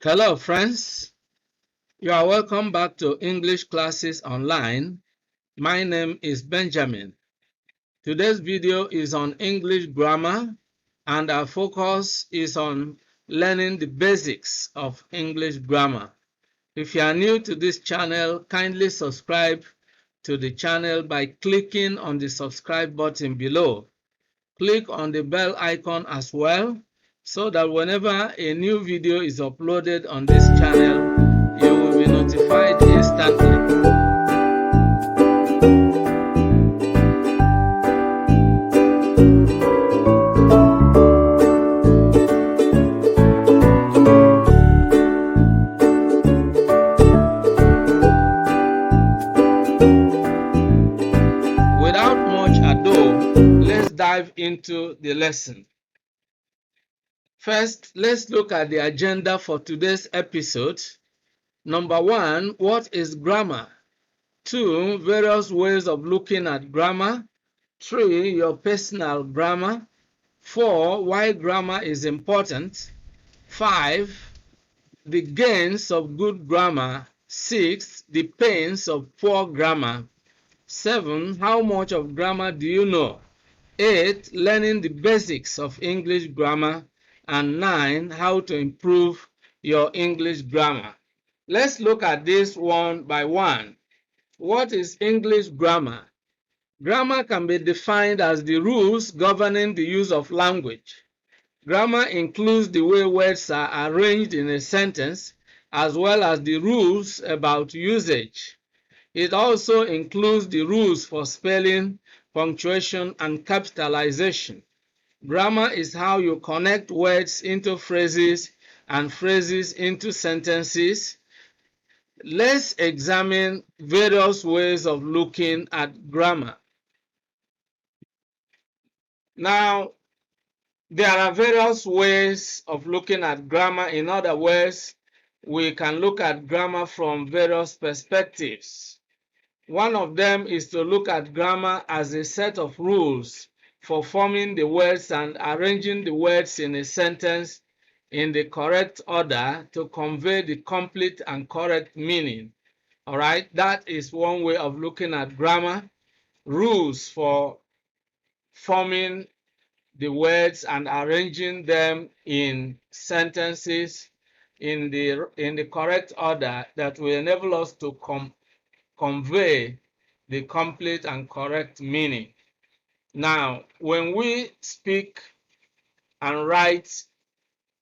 Hello friends, you are welcome back to English Classes Online. My name is Benjamin. Today's video is on English grammar and our focus is on learning the basics of English grammar. If you are new to this channel, kindly subscribe to the channel by clicking on the subscribe button below. Click on the bell icon as well so that whenever a new video is uploaded on this channel, you will be notified instantly. Without much ado, let's dive into the lesson. First, let's look at the agenda for today's episode. Number 1, what is grammar? 2, various ways of looking at grammar. 3, your personal grammar. 4, why grammar is important. 5, the gains of good grammar. 6, the pains of poor grammar. 7, how much of grammar do you know? 8, learning the basics of English grammar. And 9, how to improve your English grammar. Let's look at this one by one. What is English grammar? Grammar can be defined as the rules governing the use of language. Grammar includes the way words are arranged in a sentence, as well as the rules about usage. It also includes the rules for spelling, punctuation, and capitalization. Grammar is how you connect words into phrases and phrases into sentences. Let's examine various ways of looking at grammar. Now, there are various ways of looking at grammar. In other words, we can look at grammar from various perspectives. One of them is to look at grammar as a set of rules for forming the words and arranging the words in a sentence in the correct order to convey the complete and correct meaning. All right, that is one way of looking at grammar. Rules for forming the words and arranging them in sentences in the correct order that will enable us to convey the complete and correct meaning. Now, when we speak and write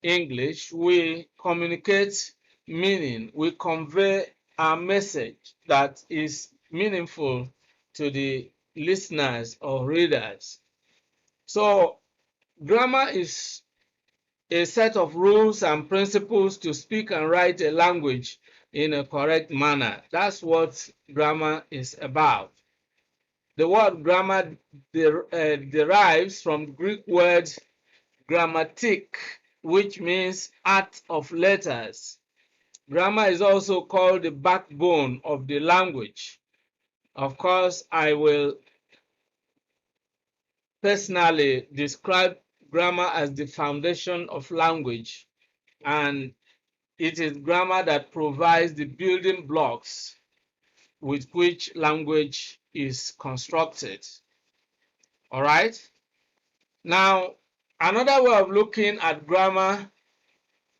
English, we communicate meaning. We convey a message that is meaningful to the listeners or readers. So, grammar is a set of rules and principles to speak and write a language in a correct manner. That's what grammar is about. The word grammar derives from the Greek word grammatic, which means art of letters. Grammar is also called the backbone of the language. Of course, I will personally describe grammar as the foundation of language, and it is grammar that provides the building blocks with which language is constructed. All right? Now, another way of looking at grammar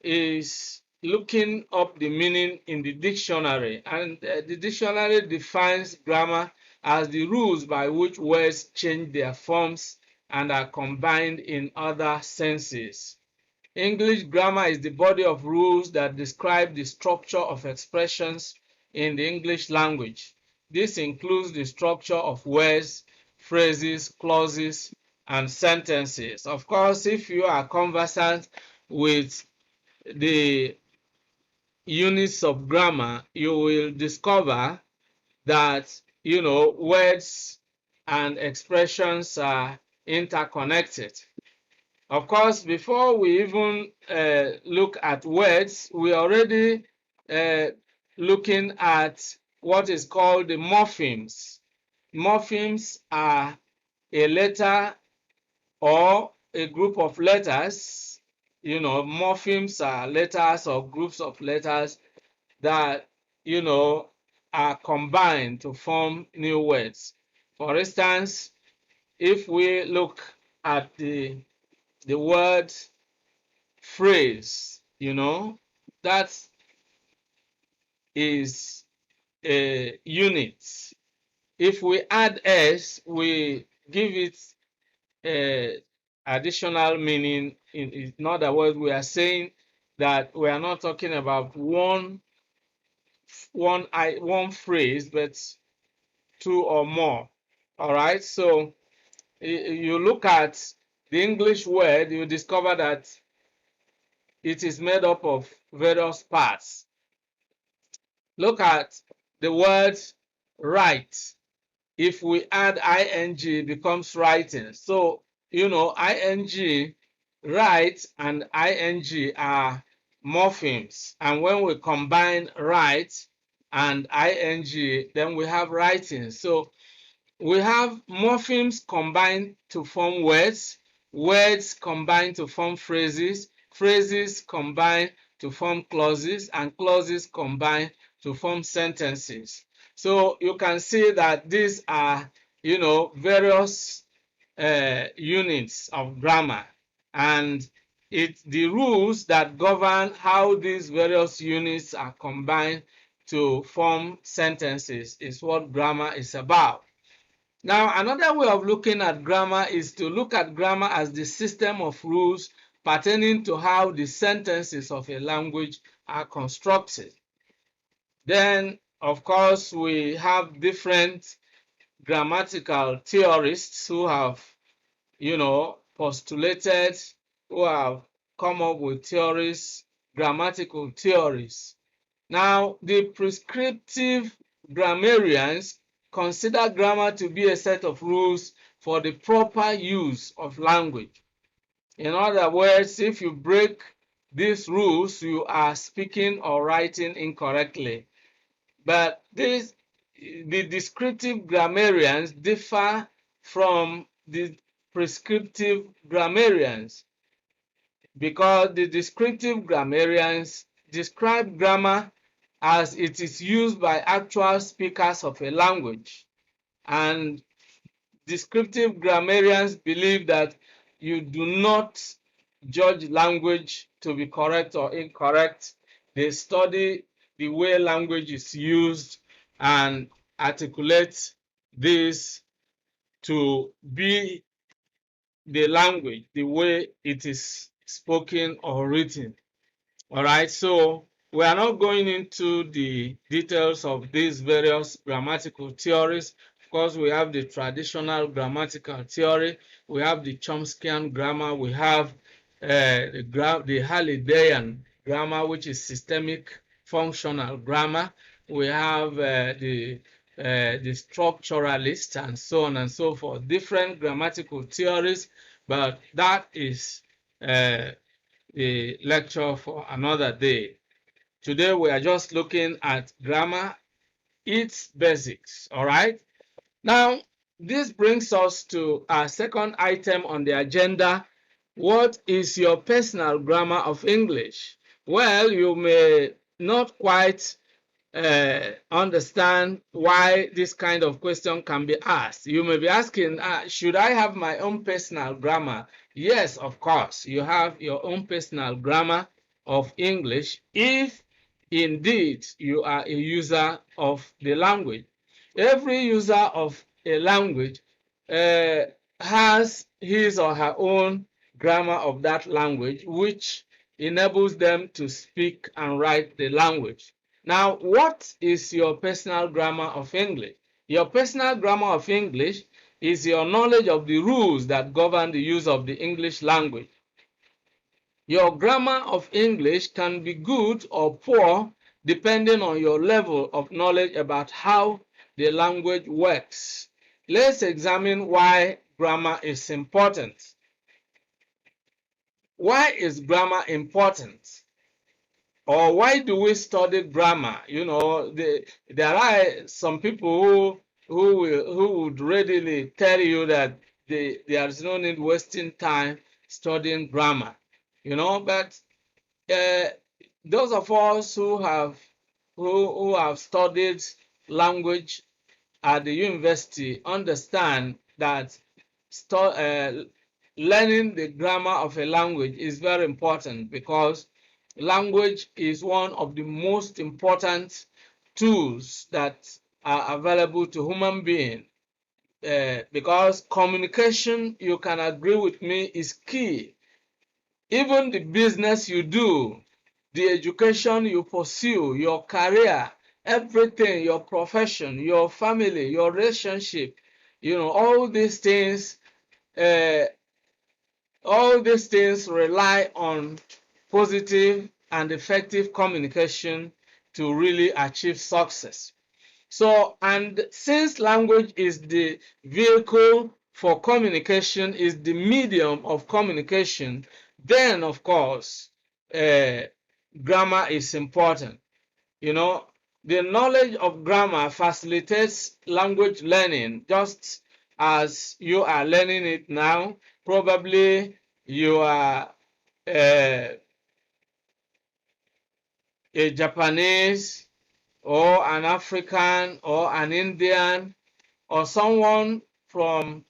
is looking up the meaning in the dictionary. And the dictionary defines grammar as the rules by which words change their forms and are combined in other senses. English grammar is the body of rules that describe the structure of expressions in the English language. This includes the structure of words, phrases, clauses, and sentences. Of course, if you are conversant with the units of grammar, you will discover that, words and expressions are interconnected. Of course, before we even look at words, we are already looking at what is called the morphemes. Morphemes are a letter or a group of letters morphemes are letters or groups of letters that, are combined to form new words. For instance, if we look at the word phrase, that is a unit. If we add s, we give it a additional meaning. In other words, we are saying that we are not talking about one phrase, but two or more. All right. So you look at the English word, you discover that it is made up of various parts. Look at the word write. If we add ing, it becomes writing. So, ing, write, and ing are morphemes. And when we combine write and ing, then we have writing. So, we have morphemes combined to form words, words combined to form phrases, phrases combined to form clauses, and clauses combined to form sentences. So you can see that these are, various units of grammar, and it's the rules that govern how these various units are combined to form sentences is what grammar is about. Now, another way of looking at grammar is to look at grammar as the system of rules pertaining to how the sentences of a language are constructed. Then, of course, we have different grammatical theorists who have, postulated, who have come up with theories, grammatical theories. Now, the prescriptive grammarians consider grammar to be a set of rules for the proper use of language. In other words, if you break these rules, you are speaking or writing incorrectly. But the descriptive grammarians differ from the prescriptive grammarians, because the descriptive grammarians describe grammar as it is used by actual speakers of a language, and descriptive grammarians believe that you do not judge language to be correct or incorrect. They study the way language is used and articulate this to be the language, the way it is spoken or written. All right, so we are not going into the details of these various grammatical theories. Of course, we have the traditional grammatical theory, we have the Chomskyan grammar, we have the Hallidayan grammar, which is systemic functional grammar. We have the structuralist, and so on and so forth. Different grammatical theories, but that is the lecture for another day. Today we are just looking at grammar, its basics. All right. Now, this brings us to our second item on the agenda. What is your personal grammar of English? Well, you may not quite understand why this kind of question can be asked. You may be asking, should I have my own personal grammar? Yes, of course, you have your own personal grammar of English if indeed you are a user of the language. Every user of a language has his or her own grammar of that language, which enables them to speak and write the language. Now, what is your personal grammar of English? Your personal grammar of English is your knowledge of the rules that govern the use of the English language. Your grammar of English can be good or poor depending on your level of knowledge about how the language works. Let's examine why grammar is important. Why is grammar important? Or why do we study grammar? There are some people who would readily tell you that there is no need wasting time studying grammar. you know. But those of us who have studied language at the university understand that learning the grammar of a language is very important, because language is one of the most important tools that are available to human beings. Because communication, you can agree with me, is key. Even the business you do, the education you pursue, your career, everything, your profession, your family, your relationship, uh, all these things rely on positive and effective communication to really achieve success. So, and since language is the vehicle for communication, is the medium of communication, then of course, grammar is important. You know, the knowledge of grammar facilitates language learning, just as you are learning it now. Probably you are a Japanese or an African or an Indian or someone from,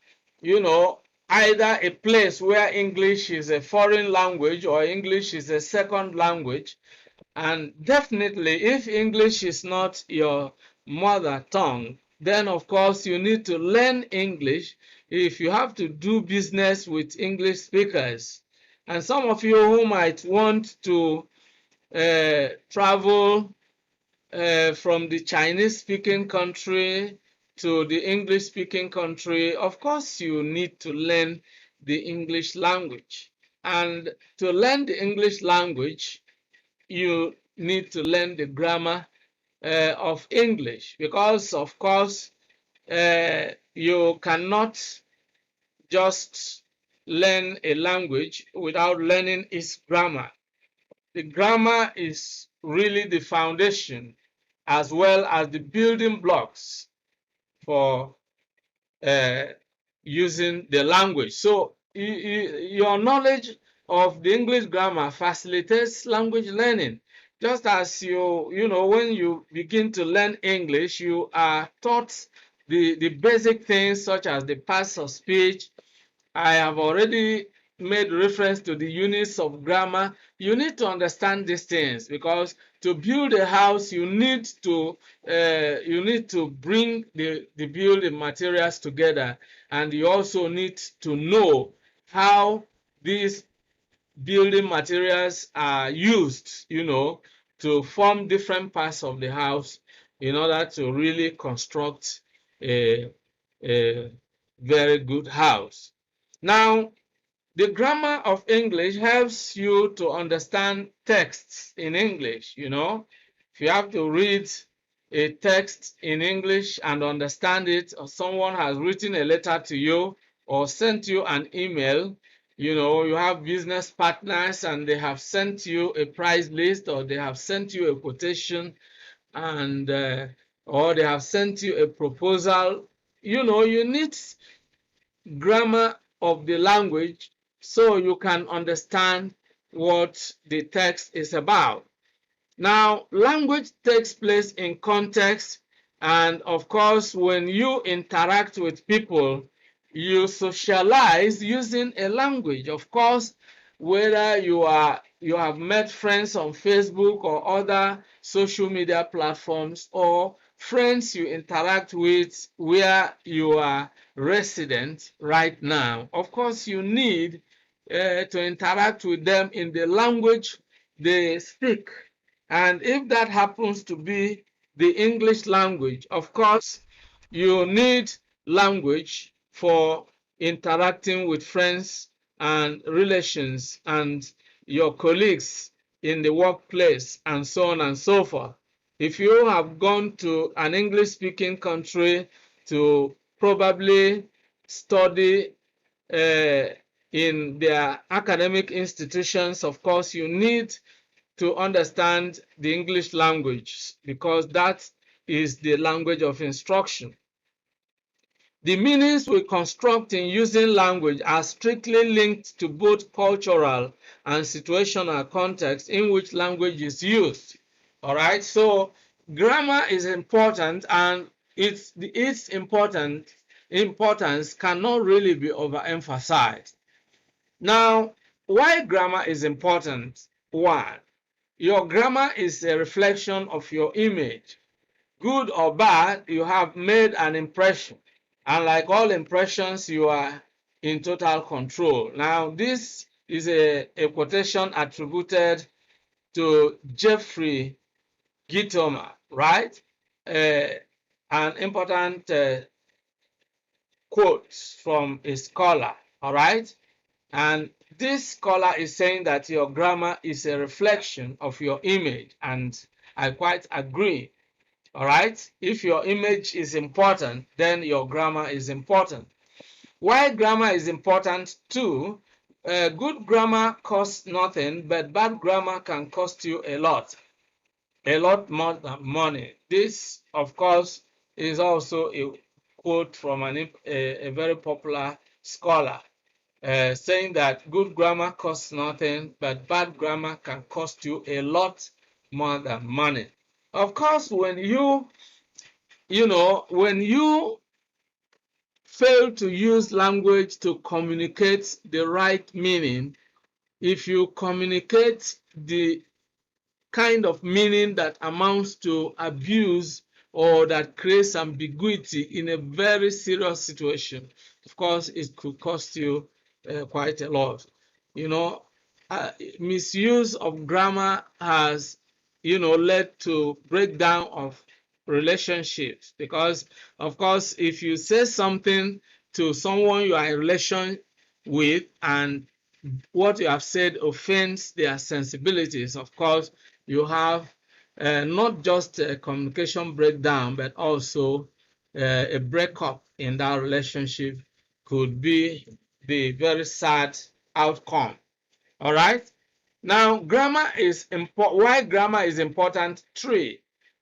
either a place where English is a foreign language or English is a second language. And definitely, if English is not your mother tongue, then of course you need to learn English if you have to do business with English speakers. And some of you who might want to travel from the Chinese speaking country to the English speaking country, of course you need to learn the English language. And to learn the English language, you need to learn the grammar of English, because of course you cannot just learn a language without learning its grammar. The grammar is really the foundation as well as the building blocks for uh, using the language. So your knowledge of the English grammar facilitates language learning. Just as when you begin to learn English, you are taught the basic things such as the parts of speech. I have already made reference to the units of grammar. You need to understand these things, because to build a house, you need to bring the building materials together, and you also need to know how these building materials are used, to form different parts of the house in order to really construct a very good house. Now, the grammar of English helps you to understand texts in English. If you have to read a text in English and understand it, or someone has written a letter to you or sent you an email, you have business partners and they have sent you a price list, or they have sent you a quotation, and or they have sent you a proposal. You need grammar of the language so you can understand what the text is about. Now, language takes place in context, and of course, when you interact with people, you socialize using a language. Of course, whether you have met friends on Facebook or other social media platforms, or friends you interact with where you are resident right now, of course you need to interact with them in the language they speak. And if that happens to be the English language, of course you need language for interacting with friends and relations and your colleagues in the workplace, and so on and so forth. If you have gone to an English-speaking country to probably study in their academic institutions, of course, you need to understand the English language, because that is the language of instruction. The meanings we construct in using language are strictly linked to both cultural and situational context in which language is used. All right, so grammar is important, and its importance cannot really be overemphasized. Now, why grammar is important? One, your grammar is a reflection of your image. Good or bad, you have made an impression. And like all impressions, you are in total control. Now, this is a quotation attributed to Jeffrey Gitomer, right? An important quote from a scholar, all right? And this scholar is saying that your grammar is a reflection of your image, and I quite agree. All right, if your image is important, then your grammar is important. Why grammar is important too? Good grammar costs nothing, but bad grammar can cost you a lot more than money. This, of course, is also a quote from a very popular scholar, saying that good grammar costs nothing, but bad grammar can cost you a lot more than money. Of course, when when you fail to use language to communicate the right meaning, if you communicate the kind of meaning that amounts to abuse or that creates ambiguity in a very serious situation, of course, it could cost you quite a lot. You know, misuse of grammar has, led to breakdown of relationships, because, of course, if you say something to someone you are in relation with and what you have said offends their sensibilities, of course, you have not just a communication breakdown, but also a breakup in that relationship could be the very sad outcome. All right. Now, grammar is important. Why grammar is important? 3.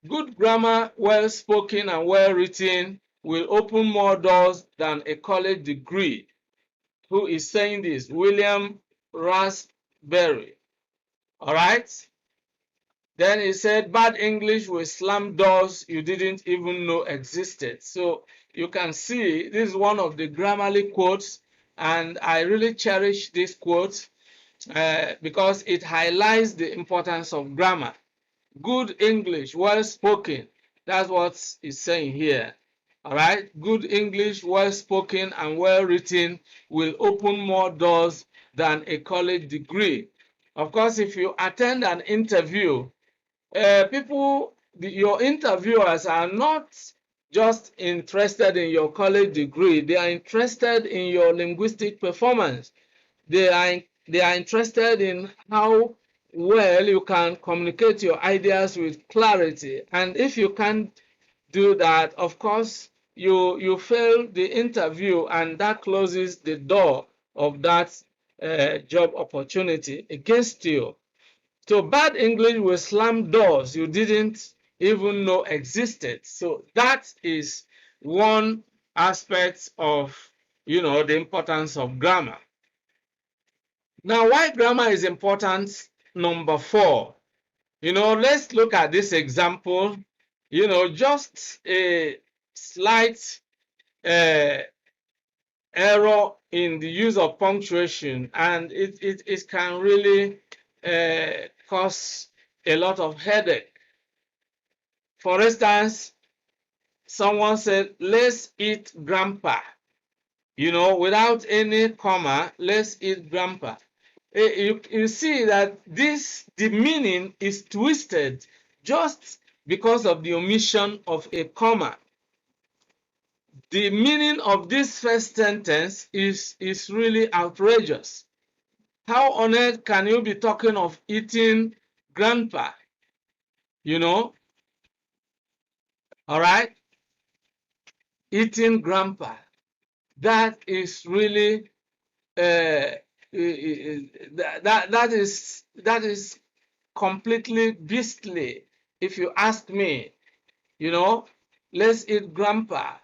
Good grammar, well spoken and well written, will open more doors than a college degree. Who is saying this? William Raspberry. All right. Then he said, bad English will slam doors you didn't even know existed. So you can see this is one of the Grammarly quotes, and I really cherish this quote because it highlights the importance of grammar. Good English, well spoken. That's what it's saying here. All right. Good English, well spoken and well written will open more doors than a college degree. Of course, if you attend an interview, your interviewers are not just interested in your college degree, they are interested in your linguistic performance. They are interested in how well you can communicate your ideas with clarity. And if you can't do that, of course, you fail the interview, and that closes the door of that job opportunity against you. So bad English will slam doors you didn't even know existed. So that is one aspect of, the importance of grammar. Now, why grammar is important? Number 4. Let's look at this example. Just a slight error in the use of punctuation, and it can really cause a lot of headache. For instance, someone said, let's eat grandpa. Without any comma, let's eat grandpa. You see that the meaning is twisted just because of the omission of a comma. The meaning of this first sentence is really outrageous. How on earth can you be talking of eating grandpa? All right? Eating grandpa. That is really that is completely beastly, if you ask me. Let's eat grandpa.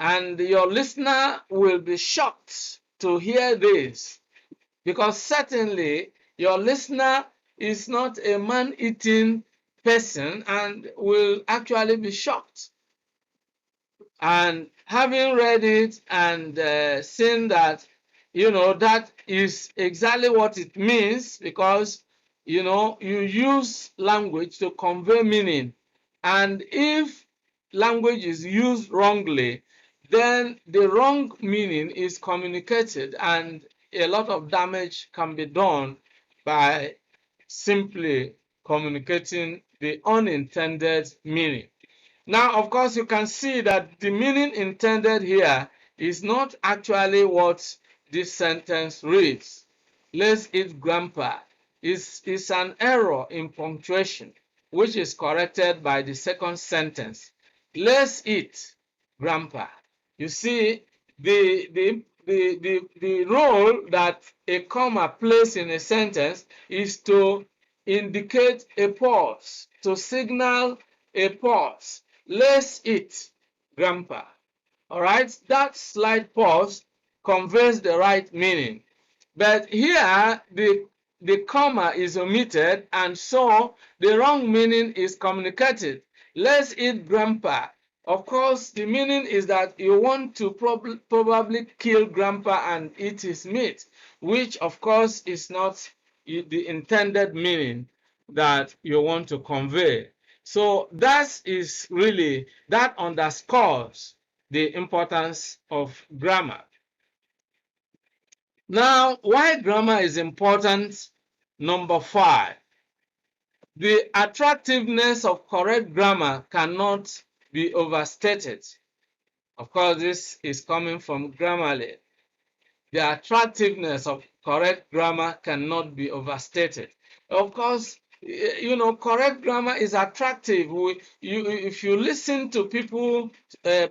And your listener will be shocked to hear this, because certainly your listener is not a man-eating person and will actually be shocked. And having read it and seen that, that is exactly what it means, because, you use language to convey meaning. And if language is used wrongly, then the wrong meaning is communicated, and a lot of damage can be done by simply communicating the unintended meaning. Now, of course, you can see that the meaning intended here is not actually what this sentence reads. Let's eat grandpa. Is an error in punctuation, which is corrected by the second sentence. Let's eat grandpa. You see, the role that a comma plays in a sentence is to indicate a pause, to signal a pause. Let's eat grandpa. All right, that slight pause conveys the right meaning. But here, the comma is omitted, and so the wrong meaning is communicated. Let's eat grandpa. Of course, the meaning is that you want to probably kill grandpa and eat his meat, which of course is not the intended meaning that you want to convey. So that underscores the importance of grammar. Now, why grammar is important? Number 5, the attractiveness of correct grammar cannot be overstated. Of course, this is coming from Grammarly. The attractiveness of correct grammar cannot be overstated. Of course, correct grammar is attractive. If you listen to people,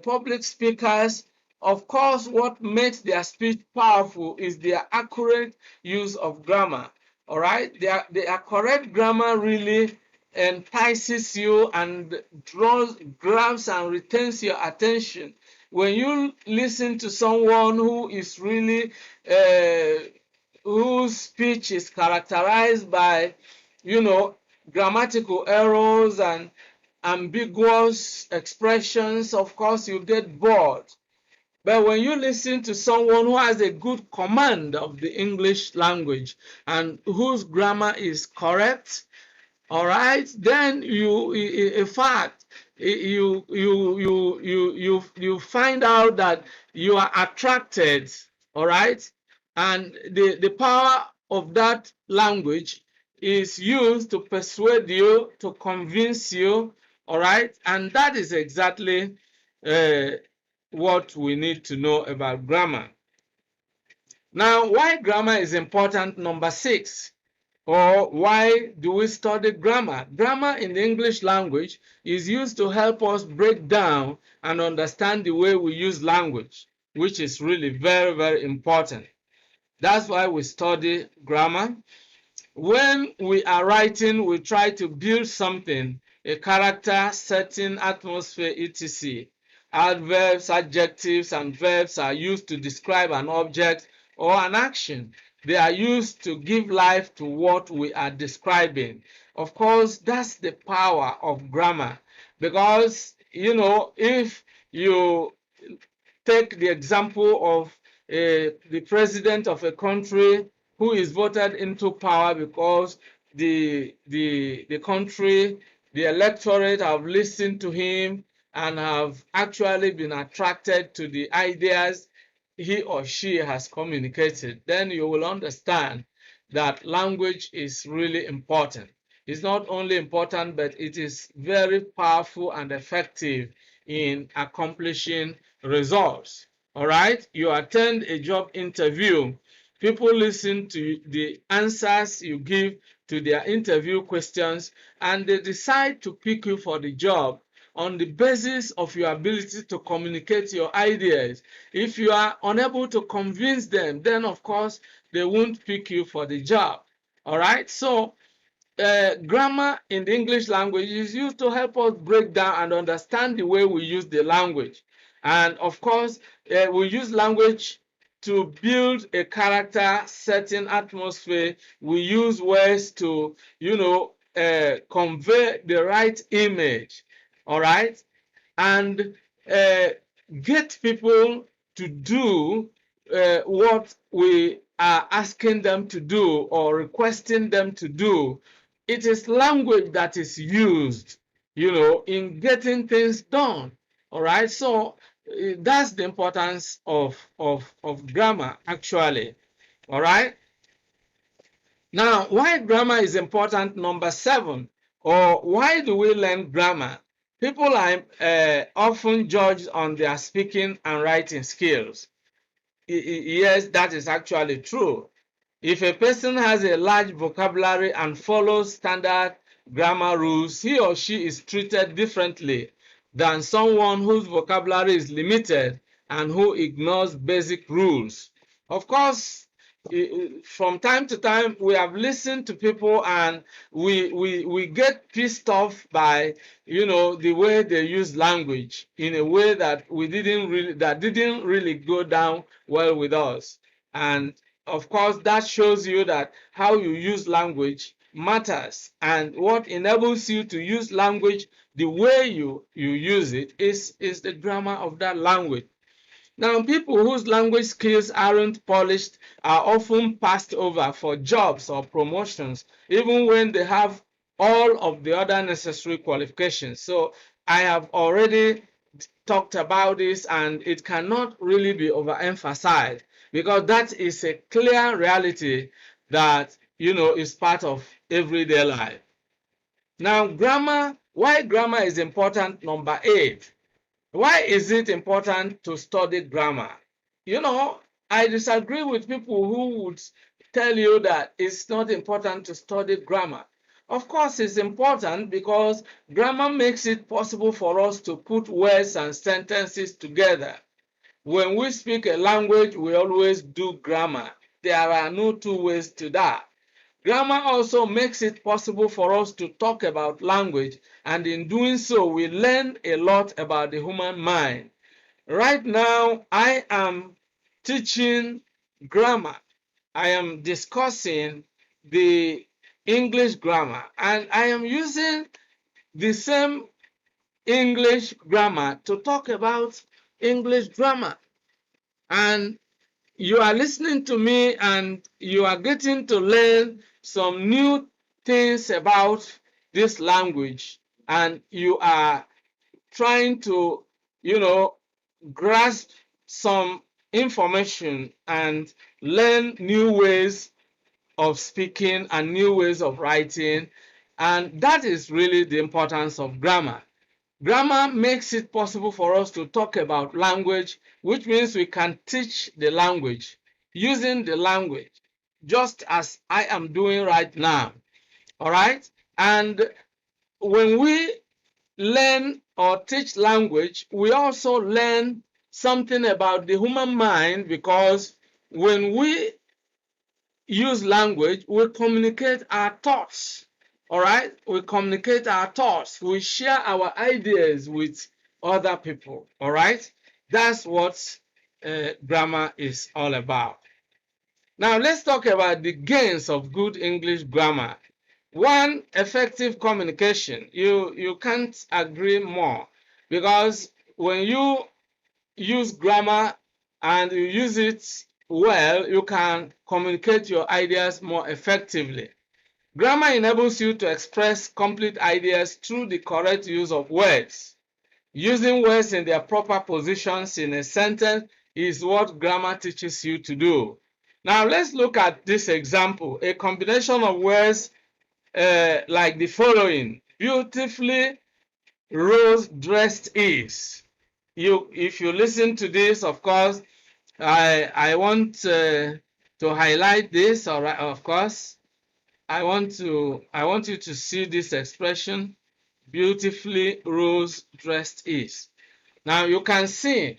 public speakers, of course, what makes their speech powerful is their accurate use of grammar. All right, their correct grammar really entices you and grabs and retains your attention. When you listen to someone who is really whose speech is characterized by, grammatical errors and ambiguous expressions, of course you get bored. But when you listen to someone who has a good command of the English language and whose grammar is correct, all right, then in fact, you find out that you are attracted, all right, and the power of that language is used to persuade you, to convince you, all right, and that is exactly what we need to know about grammar. Now, why grammar is important? Number 6. Or why do we study grammar? Grammar in the English language is used to help us break down and understand the way we use language, which is really very, very important. That's why we study grammar. When we are writing, we try to build something, a character, setting, atmosphere, etc. Adverbs, adjectives, and verbs are used to describe an object or an action. They are used to give life to what we are describing. Of course, that's the power of grammar, because, if you take the example of the president of a country who is voted into power because the country, the electorate have listened to him and have actually been attracted to the ideas he or she has communicated, then you will understand that language is really important. It's not only important, but it is very powerful and effective in accomplishing results. All right, you attend a job interview. People listen to the answers you give to their interview questions, and they decide to pick you for the job on the basis of your ability to communicate your ideas. If you are unable to convince them, then of course they won't pick you for the job. All right, so grammar in the English language is used to help us break down and understand the way we use the language. And of course, we use language to build a character, setting atmosphere. We use words to, convey the right image, all right? And get people to do what we are asking them to do or requesting them to do. It is language that is used, in getting things done. All right, so that's the importance of grammar, actually. All right. Now, why grammar is important, number 7, or why do we learn grammar? People are often judged on their speaking and writing skills. Yes, that is actually true. If a person has a large vocabulary and follows standard grammar rules, he or she is treated differently than someone whose vocabulary is limited and who ignores basic rules. Of course, from time to time, we have listened to people and we get pissed off by the way they use language in a way that didn't really go down well with us. And of course, that shows you that how you use language matters, and what enables you to use language the way you use it is the grammar of that language. Now, people whose language skills aren't polished are often passed over for jobs or promotions, even when they have all of the other necessary qualifications. So I have already talked about this, and it cannot really be overemphasized because that is a clear reality that is part of everyday life. Now, why grammar is important, number 8. Why is it important to study grammar? I disagree with people who would tell you that it's not important to study grammar. Of course, it's important because grammar makes it possible for us to put words and sentences together. When we speak a language, we always do grammar. There are no two ways to that. Grammar also makes it possible for us to talk about language, and in doing so, we learn a lot about the human mind. Right now, I am teaching grammar. I am discussing the English grammar, and I am using the same English grammar to talk about English grammar. And you are listening to me and you are getting to learn some new things about this language, and you are trying to, grasp some information and learn new ways of speaking and new ways of writing. And that is really the importance of grammar. Grammar makes it possible for us to talk about language, which means we can teach the language using the language, just as I am doing right now. All right? And when we learn or teach language, we also learn something about the human mind, because when we use language, we communicate our thoughts. All right? We communicate our thoughts. We share our ideas with other people. All right? That's what grammar is all about. Now, let's talk about the gains of good English grammar. 1, effective communication. You can't agree more, because when you use grammar and you use it well, you can communicate your ideas more effectively. Grammar enables you to express complete ideas through the correct use of words. Using words in their proper positions in a sentence is what grammar teaches you to do. Now, let's look at this example. A combination of words like the following: beautifully Rose dressed is. If you listen to this, of course, I want to highlight this. All right, of course, I want you to see this expression: beautifully Rose dressed is. Now you can see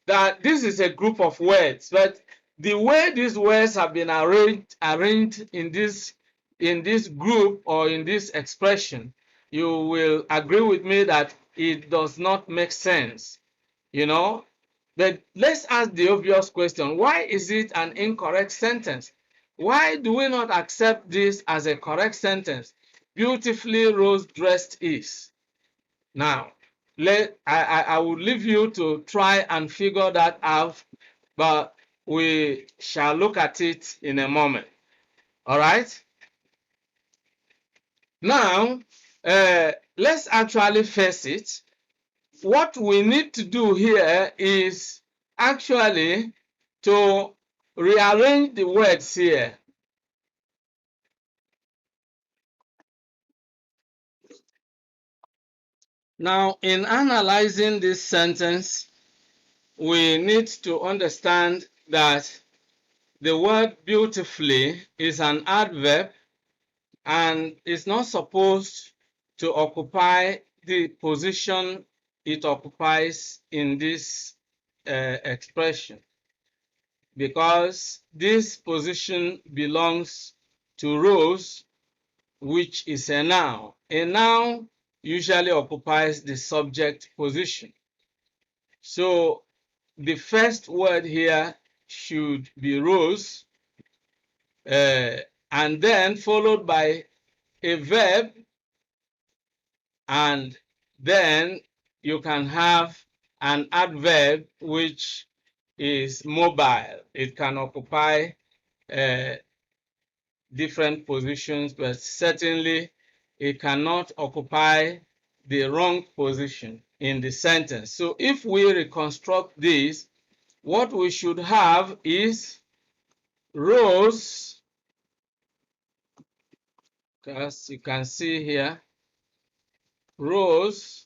that this is a group of words, but the way these words have been arranged in this group or in this expression, you will agree with me that it does not make sense. you know. But let's ask the obvious question. Why is it an incorrect sentence? Why do we not accept this as a correct sentence? Beautifully Rose dressed is. Now, I will leave you to try and figure that out, but we shall look at it in a moment. All right? Now, let's actually face it. What we need to do here is actually to rearrange the words here. Now, in analyzing this sentence, we need to understand that the word beautifully is an adverb and is not supposed to occupy the position it occupies in this expression, because this position belongs to Rose, which is a noun. A noun usually occupies the subject position. So the first word here should be Rose, and then followed by a verb, and then you can have an adverb which is mobile. It can occupy different positions, but certainly it cannot occupy the wrong position in the sentence. So if we reconstruct this, what we should have is Rose, as you can see here, Rose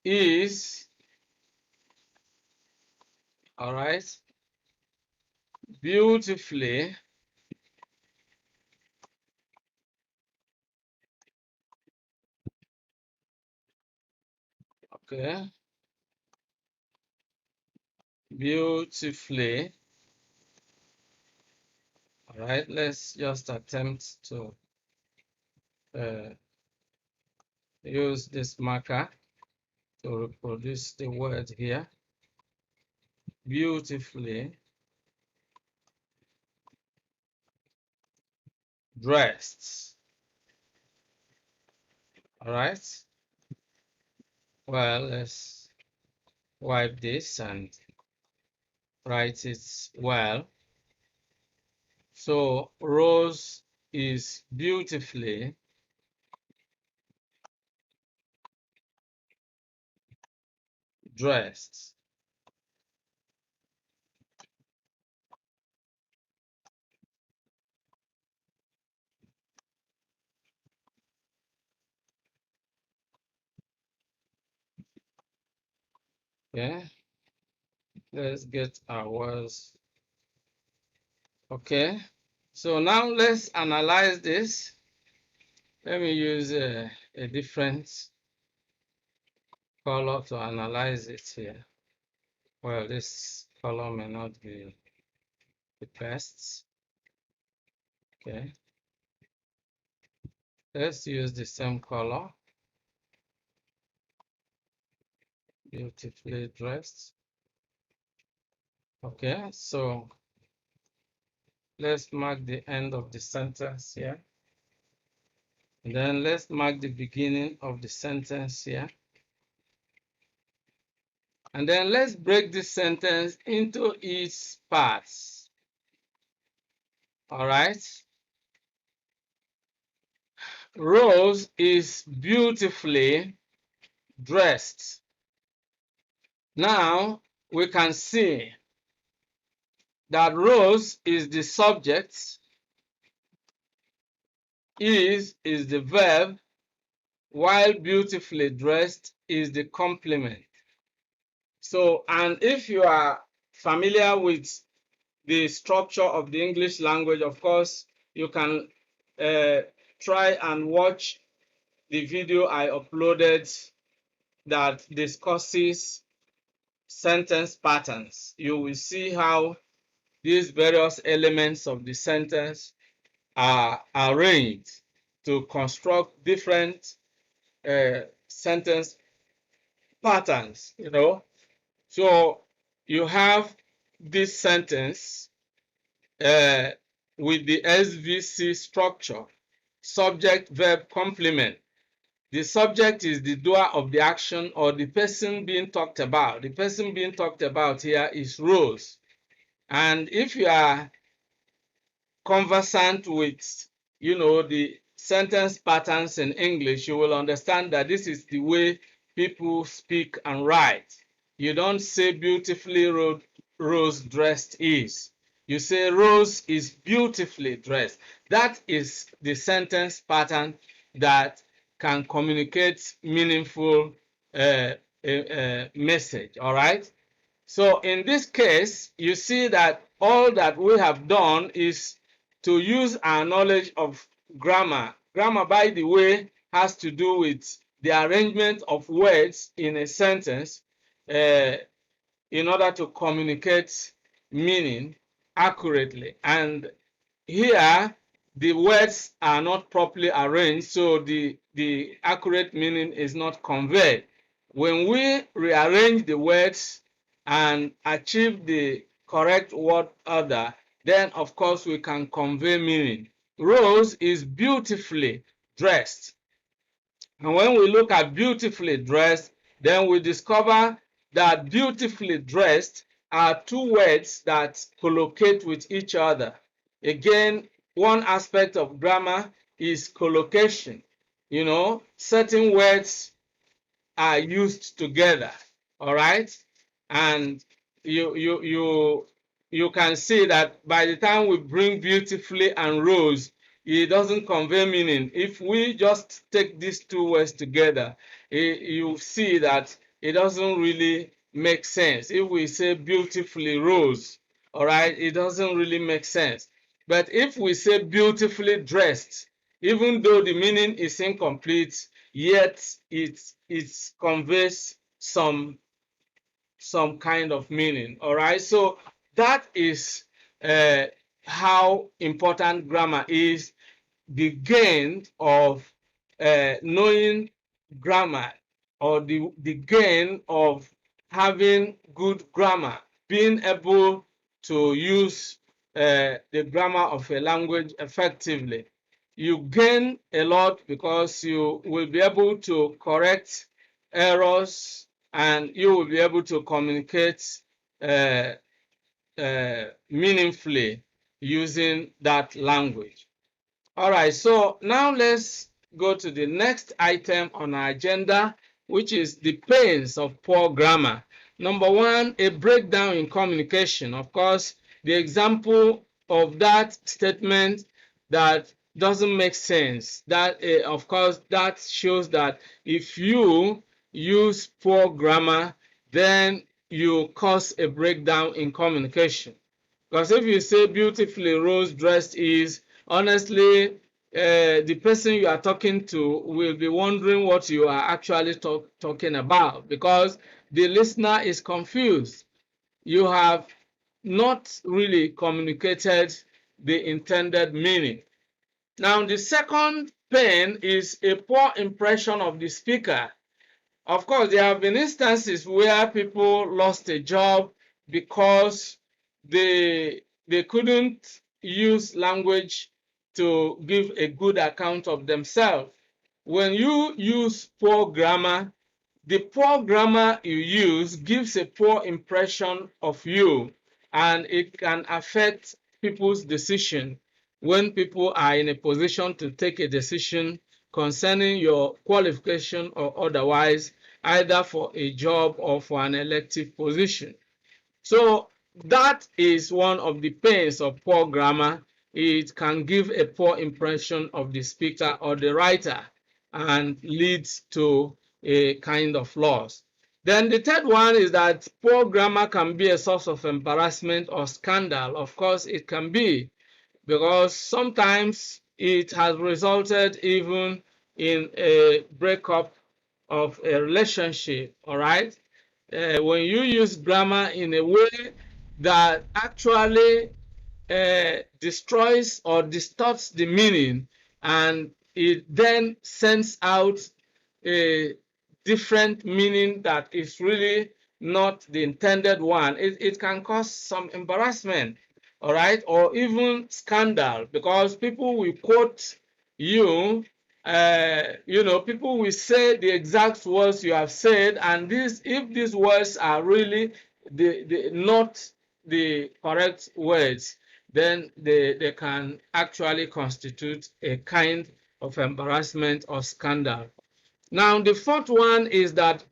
is, all right, beautifully okay, beautifully. All right, let's just attempt to use this marker to reproduce the word here. Beautifully dressed. All right. Well, let's wipe this and write it well. So Rose is beautifully dressed. Okay. Let's get our words. Okay. So now let's analyze this. Let me use a different color to analyze it here. Well, this color may not be the best. Okay. Let's use the same color. Beautifully dressed. Okay, so let's mark the end of the sentence here. And then let's mark the beginning of the sentence here. And then let's break this sentence into its parts. All right. Rose is beautifully dressed. Now we can see that Rose is the subject, is the verb, while beautifully dressed is the complement. So, and if you are familiar with the structure of the English language, of course, you can try and watch the video I uploaded that discusses sentence patterns. You will see how these various elements of the sentence are arranged to construct different sentence patterns, So you have this sentence with the SVC structure, subject, verb, complement. The subject is the doer of the action or the person being talked about. The person being talked about here is Rose. And if you are conversant with, the sentence patterns in English, you will understand that this is the way people speak and write. You don't say beautifully Rose dressed is. You say Rose is beautifully dressed. That is the sentence pattern that can communicate meaningful message, all right? So in this case, you see that all that we have done is to use our knowledge of grammar. Grammar, by the way, has to do with the arrangement of words in a sentence in order to communicate meaning accurately. And here, the words are not properly arranged, so the accurate meaning is not conveyed. When we rearrange the words and achieve the correct word order, then of course we can convey meaning. Rose is beautifully dressed. And when we look at beautifully dressed, then we discover that beautifully dressed are two words that collocate with each other. Again, one aspect of grammar is collocation. Certain words are used together, all right? And you can see that by the time we bring beautifully and rose, it doesn't convey meaning. If we just take these two words together, you see that it doesn't really make sense. If we say beautifully rose, all right, it doesn't really make sense. But if we say beautifully dressed, even though the meaning is incomplete, yet it conveys some kind of meaning. All right, so that is how important grammar is. The gain of knowing grammar, or the gain of having good grammar, being able to use the grammar of a language effectively. You gain a lot because you will be able to correct errors, and you will be able to communicate meaningfully using that language. All right, so now let's go to the next item on our agenda, which is the pains of poor grammar. Number one, a breakdown in communication. Of course, the example of that statement that doesn't make sense, that of course, that shows that if you use poor grammar, then you cause a breakdown in communication. Because if you say beautifully Rose dressed is, honestly, the person you are talking to will be wondering what you are actually talking about, because the listener is confused. You have not really communicated the intended meaning. Now, the second pain is a poor impression of the speaker. Of course, there have been instances where people lost a job because they couldn't use language to give a good account of themselves. When you use poor grammar, the poor grammar you use gives a poor impression of you, and it can affect people's decision when people are in a position to take a decision concerning your qualification or otherwise, either for a job or for an elective position. So that is one of the pains of poor grammar. It can give a poor impression of the speaker or the writer and leads to a kind of loss. Then the third one is that poor grammar can be a source of embarrassment or scandal. Of course, it can be, because sometimes it has resulted even in a breakup of a relationship, all right? When you use grammar in a way that actually destroys or distorts the meaning, and it then sends out a different meaning that is really not the intended one, it can cause some embarrassment, all right, or even scandal, because people will quote you, people will say the exact words you have said, and if these words are really not the correct words, then they can actually constitute a kind of embarrassment or scandal. Now, the fourth one is that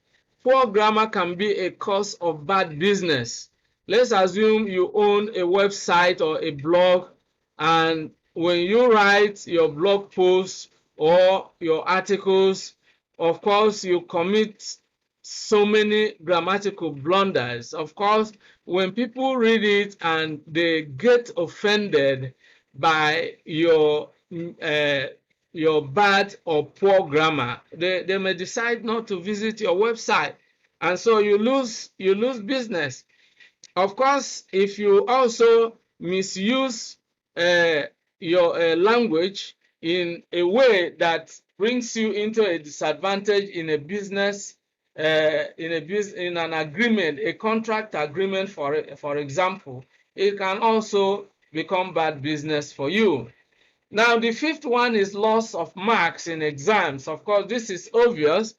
poor grammar can be a cause of bad business. Let's assume you own a website or a blog, and when you write your blog posts or your articles, of course, you commit so many grammatical blunders. Of course, when people read it and they get offended by your bad or poor grammar, they may decide not to visit your website, and so you lose business. Of course, if you also misuse your language in a way that brings you into a disadvantage in a business, in an agreement, a contract agreement, for example, it can also become bad business for you. Now, the fifth one is loss of marks in exams. Of course, this is obvious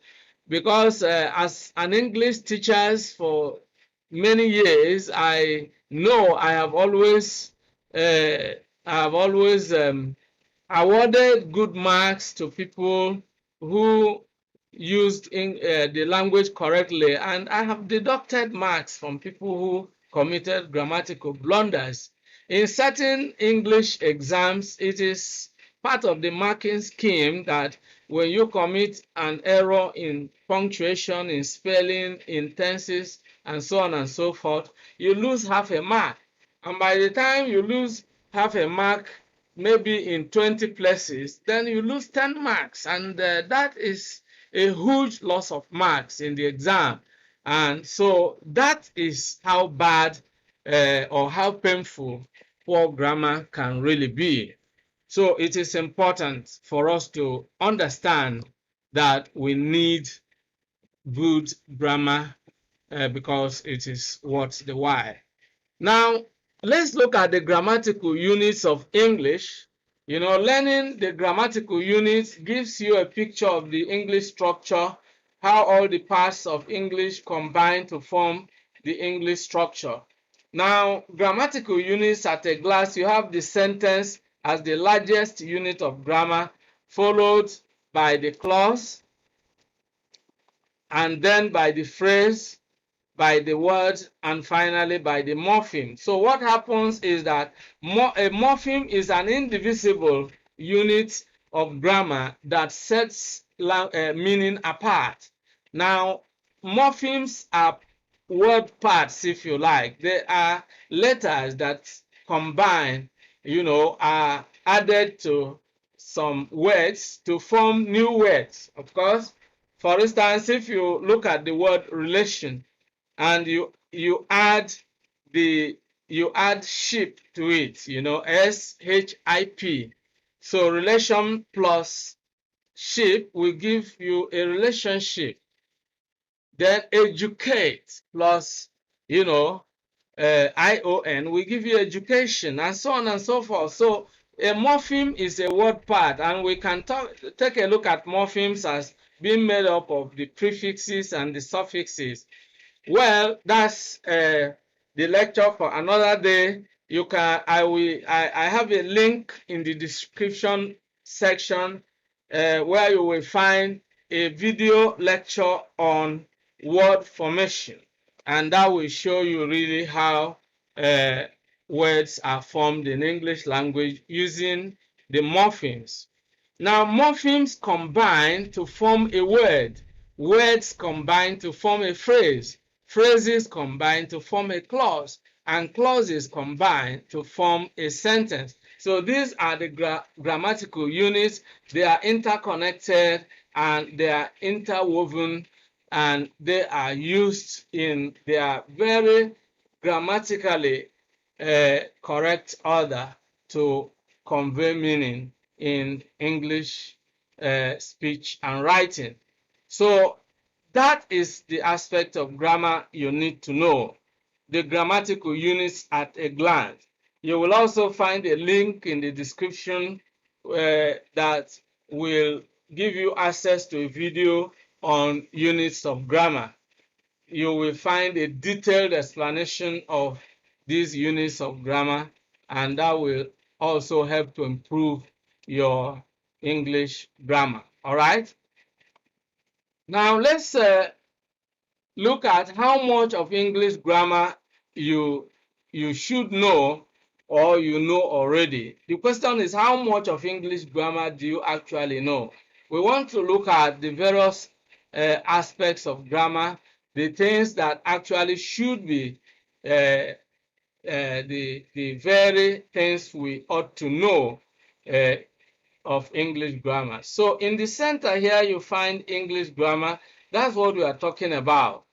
because as an English teacher for many years, I know I have always awarded good marks to people who used the language correctly, and I have deducted marks from people who committed grammatical blunders. In certain English exams, it is part of the marking scheme that when you commit an error in punctuation, in spelling, in tenses, and so on and so forth, you lose half a mark. And by the time you lose half a mark, maybe in 20 places, then you lose 10 marks. And that is a huge loss of marks in the exam. And so that is how bad or how painful poor grammar can really be. So it is important for us to understand that we need good grammar because it is what's the why. Now, let's look at the grammatical units of English. You know, learning the grammatical units gives you a picture of the English structure, how all the parts of English combine to form the English structure. Now, grammatical units at a glance, you have the sentence as the largest unit of grammar, followed by the clause, and then by the phrase, by the word, and finally by the morpheme. So what happens is that a morpheme is an indivisible unit of grammar that sets meaning apart. Now, morphemes are word parts, if you like. They are letters that combine, are added to some words to form new words. Of course, for instance, if you look at the word relation, and you add ship to it, SHIP. So relation plus ship will give you a relationship. Then educate plus ION will give you education, and so on and so forth. So a morpheme is a word part, and we can take a look at morphemes as being made up of the prefixes and the suffixes. Well, that's the lecture for another day. I have a link in the description section where you will find a video lecture on word formation, and that will show you really how words are formed in English language using the morphemes. Now, morphemes combine to form a word. Words combine to form a phrase. Phrases combine to form a clause, and clauses combine to form a sentence. So these are the grammatical units. They are interconnected and they are interwoven, and they are used in their very grammatically correct order to convey meaning in English speech and writing. So that is the aspect of grammar you need to know. The grammatical units at a glance. You will also find a link in the description that will give you access to a video on units of grammar. You will find a detailed explanation of these units of grammar, and that will also help to improve your English grammar. All right? Now let's look at how much of English grammar you should know or you know already. The question is, how much of English grammar do you actually know? We want to look at the various aspects of grammar, the things that actually should be the very things we ought to know of English grammar. So in the center here, you find English grammar. That's what we are talking about.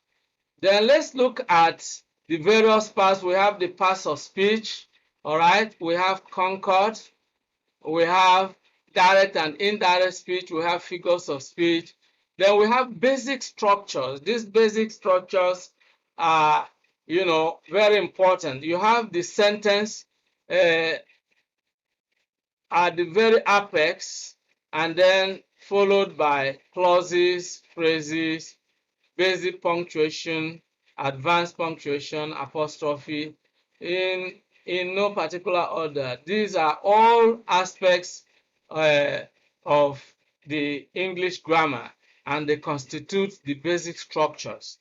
Then let's look at the various parts. We have the parts of speech, all right? We have Concord, we have direct and indirect speech, we have figures of speech. Then we have basic structures. These basic structures are, very important. You have the sentence at the very apex, and then followed by clauses, phrases, basic punctuation, advanced punctuation, apostrophe, in no particular order. These are all aspects of the English grammar, and they constitute the basic structures.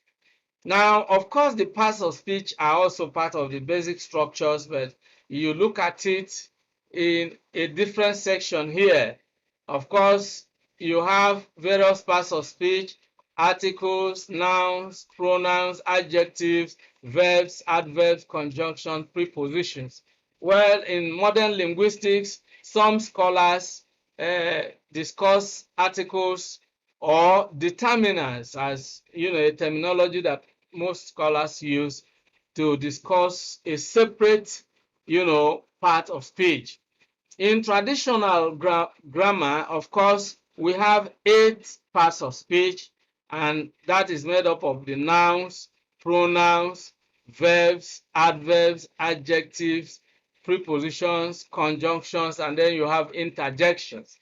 Now, of course, the parts of speech are also part of the basic structures, but you look at it in a different section here. Of course, you have various parts of speech: articles, nouns, pronouns, adjectives, verbs, adverbs, conjunctions, prepositions. Well, in modern linguistics, some scholars discuss articles or determinants as a terminology that most scholars use to discuss a separate part of speech. In traditional grammar, of course, we have 8 parts of speech, and that is made up of the nouns, pronouns, verbs, adverbs, adjectives, prepositions, conjunctions, and then you have interjections.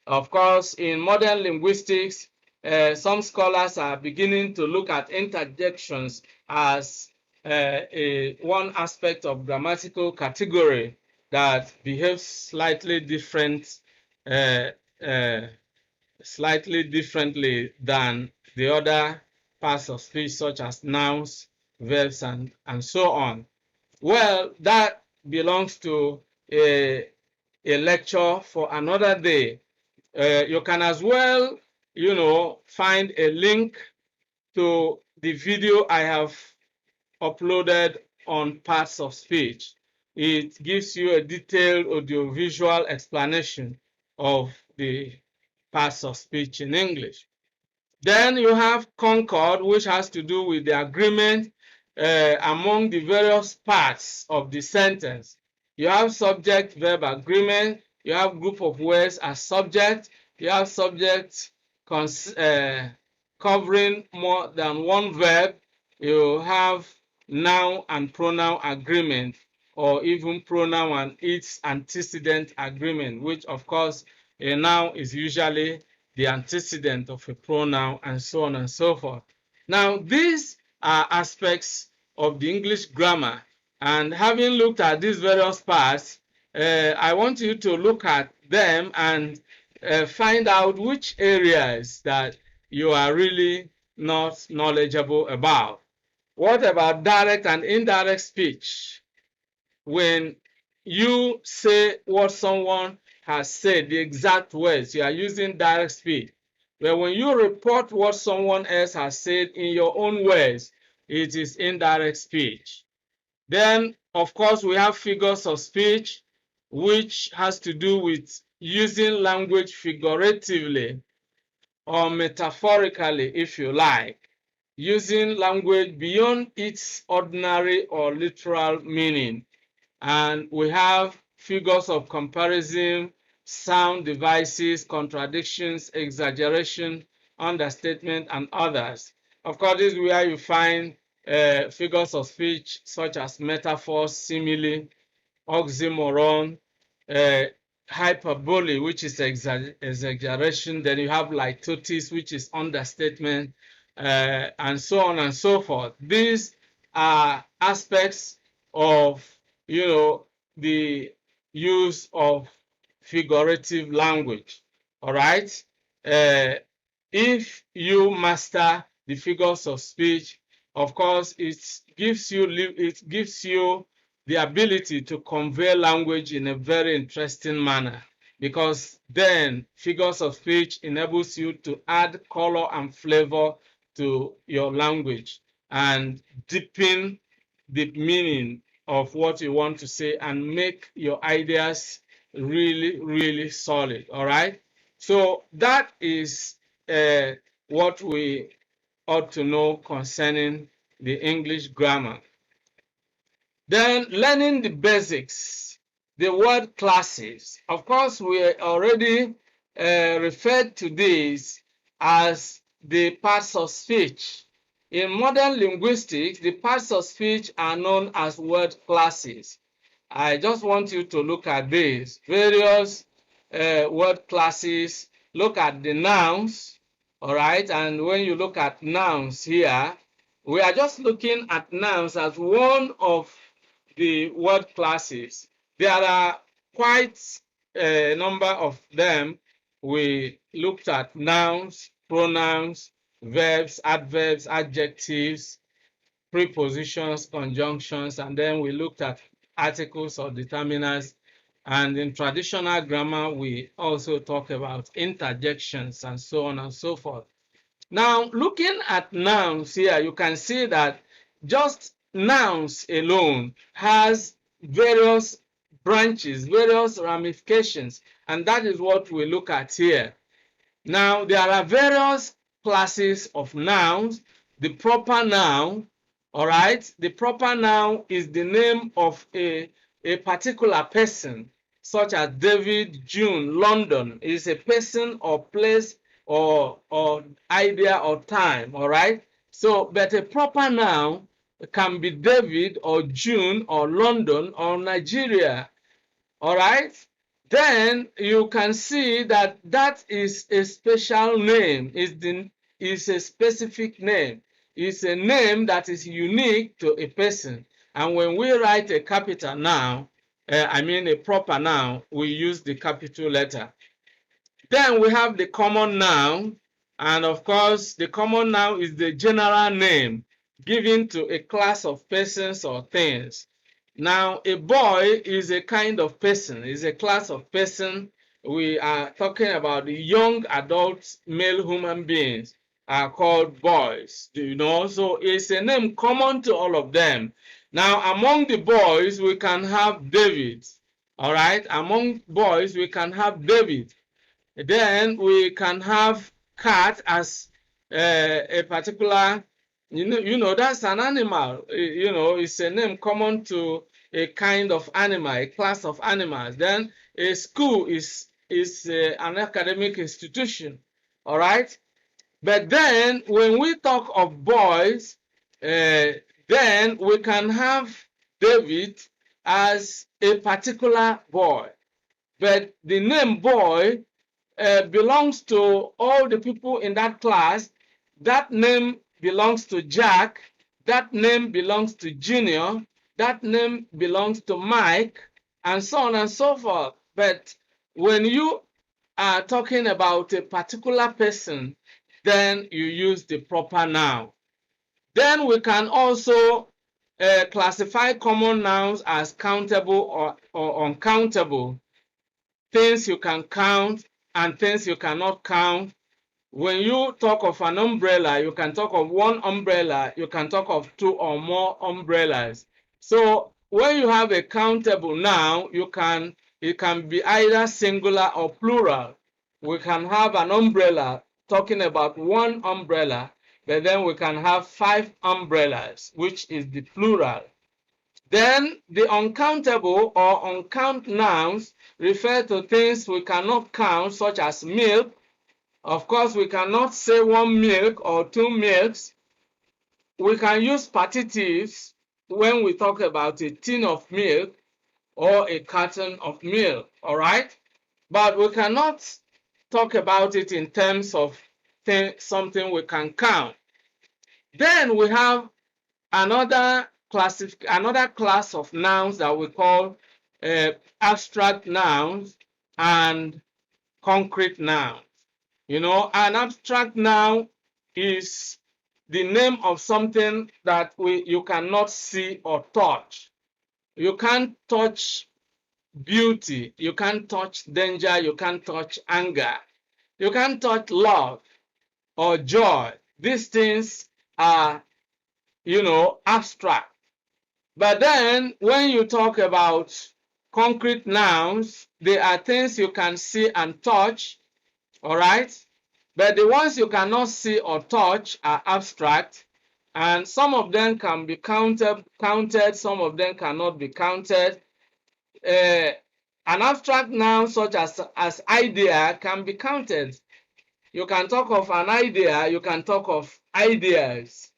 Of course, in modern linguistics, some scholars are beginning to look at interjections as one aspect of grammatical category that behaves slightly differently than the other parts of speech, such as nouns, verbs, and so on. Well, that belongs to a lecture for another day. You can as well, find a link to the video I have uploaded on parts of speech. It gives you a detailed audiovisual explanation of the parts of speech in English. Then you have Concord, which has to do with the agreement among the various parts of the sentence. You have subject-verb agreement. You have group of words as subject. You have subject covering more than one verb. You have noun and pronoun agreement, or even pronoun and its antecedent agreement, which of course a noun is usually the antecedent of a pronoun, and so on and so forth. Now, these are aspects of the English grammar, and having looked at these various parts, I want you to look at them and find out which areas that you are really not knowledgeable about. What about direct and indirect speech? When you say what someone has said, the exact words, you are using direct speech. But when you report what someone else has said in your own words, it is indirect speech. Then, of course, we have figures of speech, which has to do with using language figuratively or metaphorically, if you like, using language beyond its ordinary or literal meaning. And we have figures of comparison, sound devices, contradictions, exaggeration, understatement, and others. Of course, this is where you find figures of speech such as metaphor, simile, oxymoron, uh, hyperbole, which is exaggeration. Then you have litotes, which is understatement, and so on and so forth. These are aspects of, the use of figurative language. All right. If you master the figures of speech, of course, it gives you the ability to convey language in a very interesting manner, because then figures of speech enables you to add color and flavor to your language and deepen the meaning of what you want to say and make your ideas really, really solid. All right. So that is what we ought to know concerning the English grammar. Then learning the basics, the word classes. Of course, we already referred to these as the parts of speech. In modern linguistics, the parts of speech are known as word classes. I just want you to look at these various word classes. Look at the nouns, all right? And when you look at nouns here, we are just looking at nouns as one of the word classes. There are quite a number of them. We looked at nouns, pronouns, verbs, adverbs, adjectives, prepositions, conjunctions, and then we looked at articles or determiners. And in traditional grammar, we also talk about interjections and so on and so forth. Now, looking at nouns here, you can see that just nouns alone has various branches, various ramifications, and that is what we look at here. Now, there are various classes of nouns. The proper noun, all right, the proper noun is the name of a particular person, such as David, June, London. It is a person or place or idea or time, all right? So, but a proper noun can be David or June or London or Nigeria, all right? Then you can see that that is a special name, is a specific name. It's a name that is unique to a person. And when we write a capital noun, a proper noun, we use the capital letter. Then we have the common noun, and of course, the common noun is the general name given to a class of persons or things. Now, a boy is a kind of person, is a class of person. We are talking about the young adult male human beings are called boys, so it's a name common to all of them. Now, among the boys, we can have David, all right? Among boys, we can have David. Then we can have cat as a particular, that's an animal. It's a name common to a kind of animal, a class of animals. Then a school is an academic institution, all right? But then when we talk of boys, then we can have David as a particular boy. But the name boy belongs to all the people in that class. That name belongs to Jack. That name belongs to Junior. That name belongs to Mike, and so on and so forth. But when you are talking about a particular person, then you use the proper noun. Then we can also classify common nouns as countable or uncountable. Things you can count and things you cannot count. When you talk of an umbrella, you can talk of one umbrella, you can talk of two or more umbrellas. So when you have a countable noun, it can be either singular or plural. We can have an umbrella talking about one umbrella, but then we can have 5 umbrellas, which is the plural. Then the uncountable or uncount nouns refer to things we cannot count, such as milk, Of course, we cannot say 1 milk or 2 milks. We can use partitives when we talk about a tin of milk or a carton of milk, all right? But we cannot talk about it in terms of something we can count. Then we have another class of nouns that we call abstract nouns and concrete nouns. You know, an abstract noun is the name of something that you cannot see or touch. You can't touch beauty, you can't touch danger, you can't touch anger, you can't touch love or joy. These things are, you know, abstract. But then when you talk about concrete nouns, they are things you can see and touch, all right? But the ones you cannot see or touch are abstract, and some of them can be counted, some of them cannot be counted. An abstract noun such as idea can be counted. You can talk of an idea, you can talk of ideas.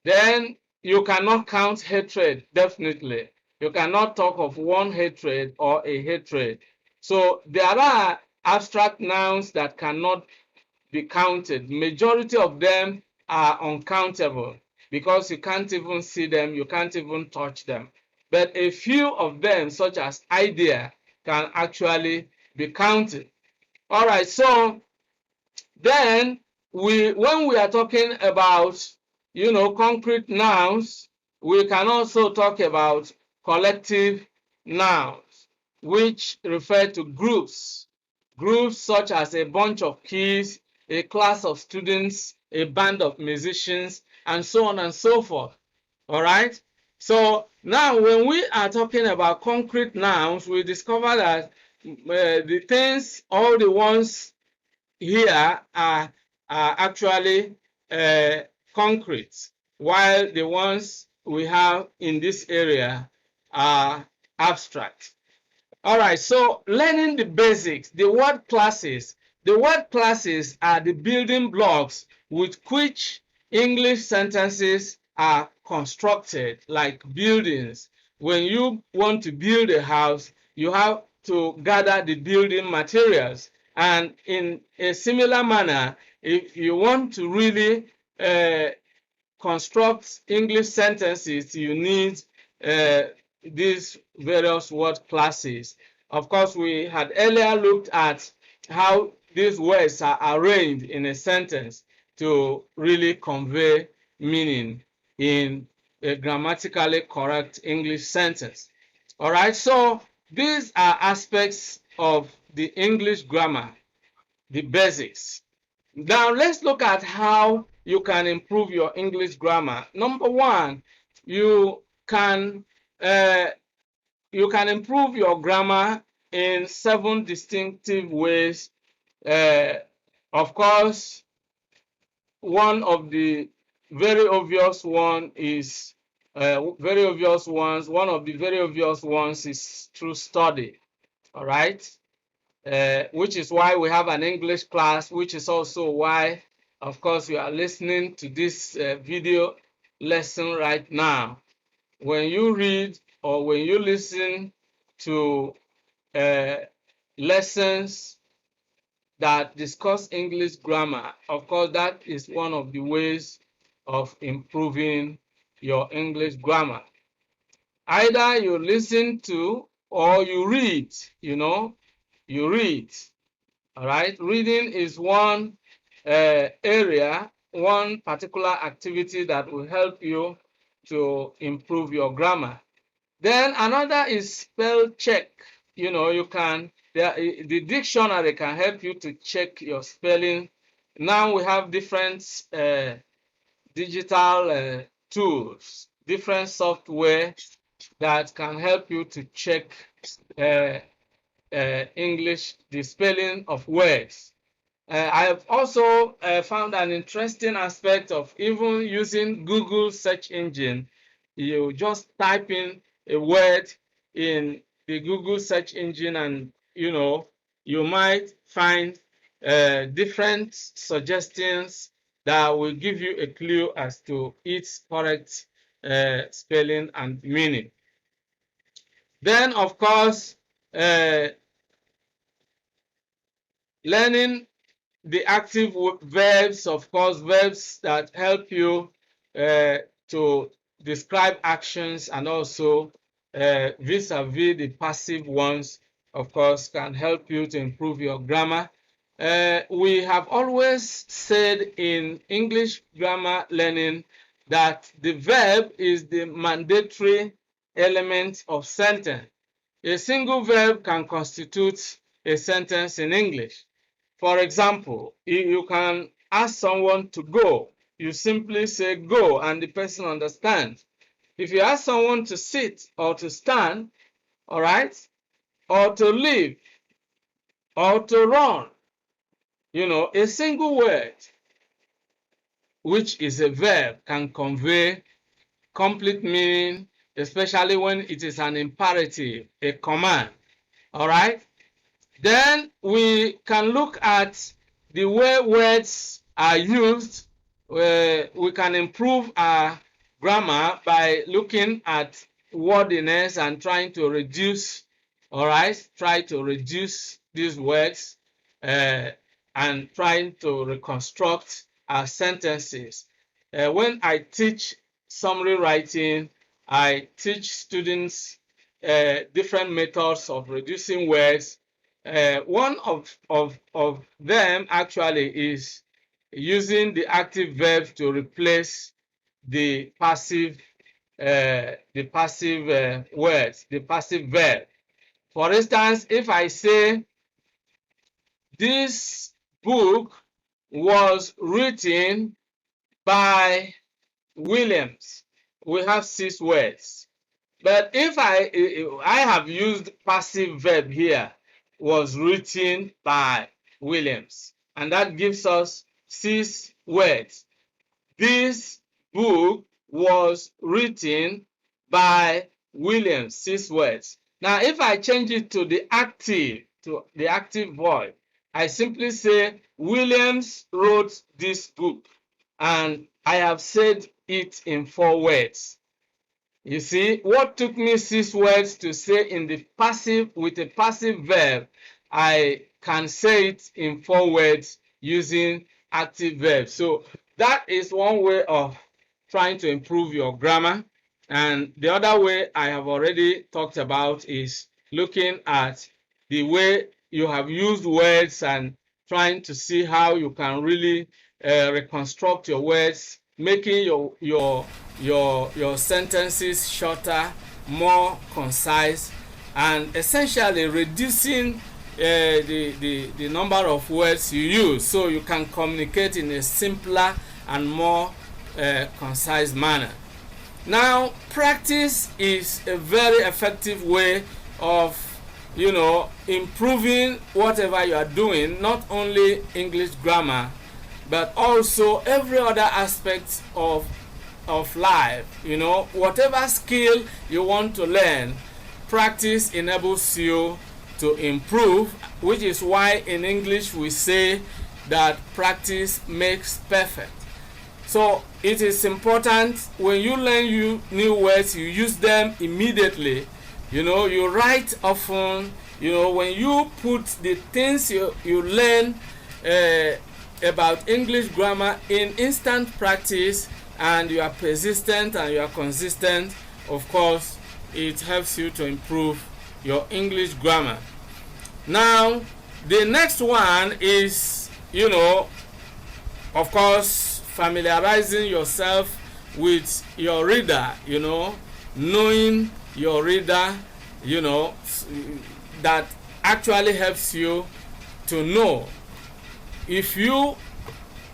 Then you cannot count hatred, definitely. You cannot talk of one hatred or a hatred. So there are abstract nouns that cannot be counted. Majority of them are uncountable because you can't even see them, you can't even touch them. But a few of them, such as idea, can actually be counted. All right, so then when we are talking about, you know, concrete nouns, we can also talk about collective nouns, which refer to groups. Groups such as a bunch of kids, a class of students, a band of musicians, and so on and so forth. All right? So now when we are talking about concrete nouns, we discover that the things, all the ones here are actually concrete, while the ones we have in this area are abstract. All right, so learning the basics, the word classes. The word classes are the building blocks with which English sentences are constructed, like buildings. When you want to build a house, you have to gather the building materials. And in a similar manner, if you want to really construct English sentences, you need these various word classes. Of course, we had earlier looked at how these words are arranged in a sentence to really convey meaning in a grammatically correct English sentence. All right, so these are aspects of the English grammar, the basics. Now let's look at how you can improve your English grammar. Number one, you can improve your grammar in 7 distinctive ways. Of course, one of the very obvious one is one of the very obvious ones is through study. All right. Which is why we have an English class, which is also why, of course, you are listening to this video lesson right now. When you read or when you listen to lessons that discuss English grammar, of course, that is one of the ways of improving your English grammar. Either you listen to or you read, you know, you read. All right, reading is one area, one particular activity that will help you to improve your grammar. Then another is spell check. You know, you can, the dictionary can help you to check your spelling. Now we have different digital tools, different software that can help you to check English, the spelling of words. I have also found an interesting aspect of even using Google search engine. You just type in a word in the Google search engine and, you know, you might find different suggestions that will give you a clue as to its correct spelling and meaning. Then, of course, learning the active verbs, of course, verbs that help you to describe actions, and also vis-a-vis the passive ones, of course, can help you to improve your grammar. We have always said in English grammar learning that the verb is the mandatory element of sentence. A single verb can constitute a sentence in English. For example, you can ask someone to go. You simply say go and the person understands. If you ask someone to sit or to stand, all right, or to live or to run, a single word, which is a verb, can convey complete meaning, especially when it is an imperative, a command, all right? Then we can look at the way words are used. We can improve our grammar by looking at wordiness and trying to reduce, all right? Try to reduce these words and trying to reconstruct our sentences. When I teach summary writing, I teach students different methods of reducing words. One of them actually is using the active verb to replace the passive words, the passive verb. For instance, if I say this book was written by Williams, we have 6 words. But if I have used passive verb here, was written by Williams, and that gives us 6 words. This book was written by Williams, 6 words. Now, if I change it to the active voice, I simply say Williams wrote this book, and I have said it in 4 words. You see, what took me 6 words to say in the passive with a passive verb, I can say it in 4 words using active verbs. So that is one way of trying to improve your grammar. And the other way I have already talked about is looking at the way you have used words and trying to see how you can really reconstruct your words, making your sentences shorter, more concise, and essentially reducing the number of words you use, so you can communicate in a simpler and more concise manner. Now, practice is a very effective way of improving whatever you are doing, not only English grammar, but also every other aspect of life. Whatever skill you want to learn, practice enables you to improve, which is why in English we say that practice makes perfect. So it is important when you learn new words, you use them immediately. You write often. When you put the things you learn about English grammar in instant practice, and you are persistent and you are consistent, of course, it helps you to improve your English grammar. Now, the next one is, of course, familiarizing yourself with your reader, knowing your reader, that actually helps you to know. If you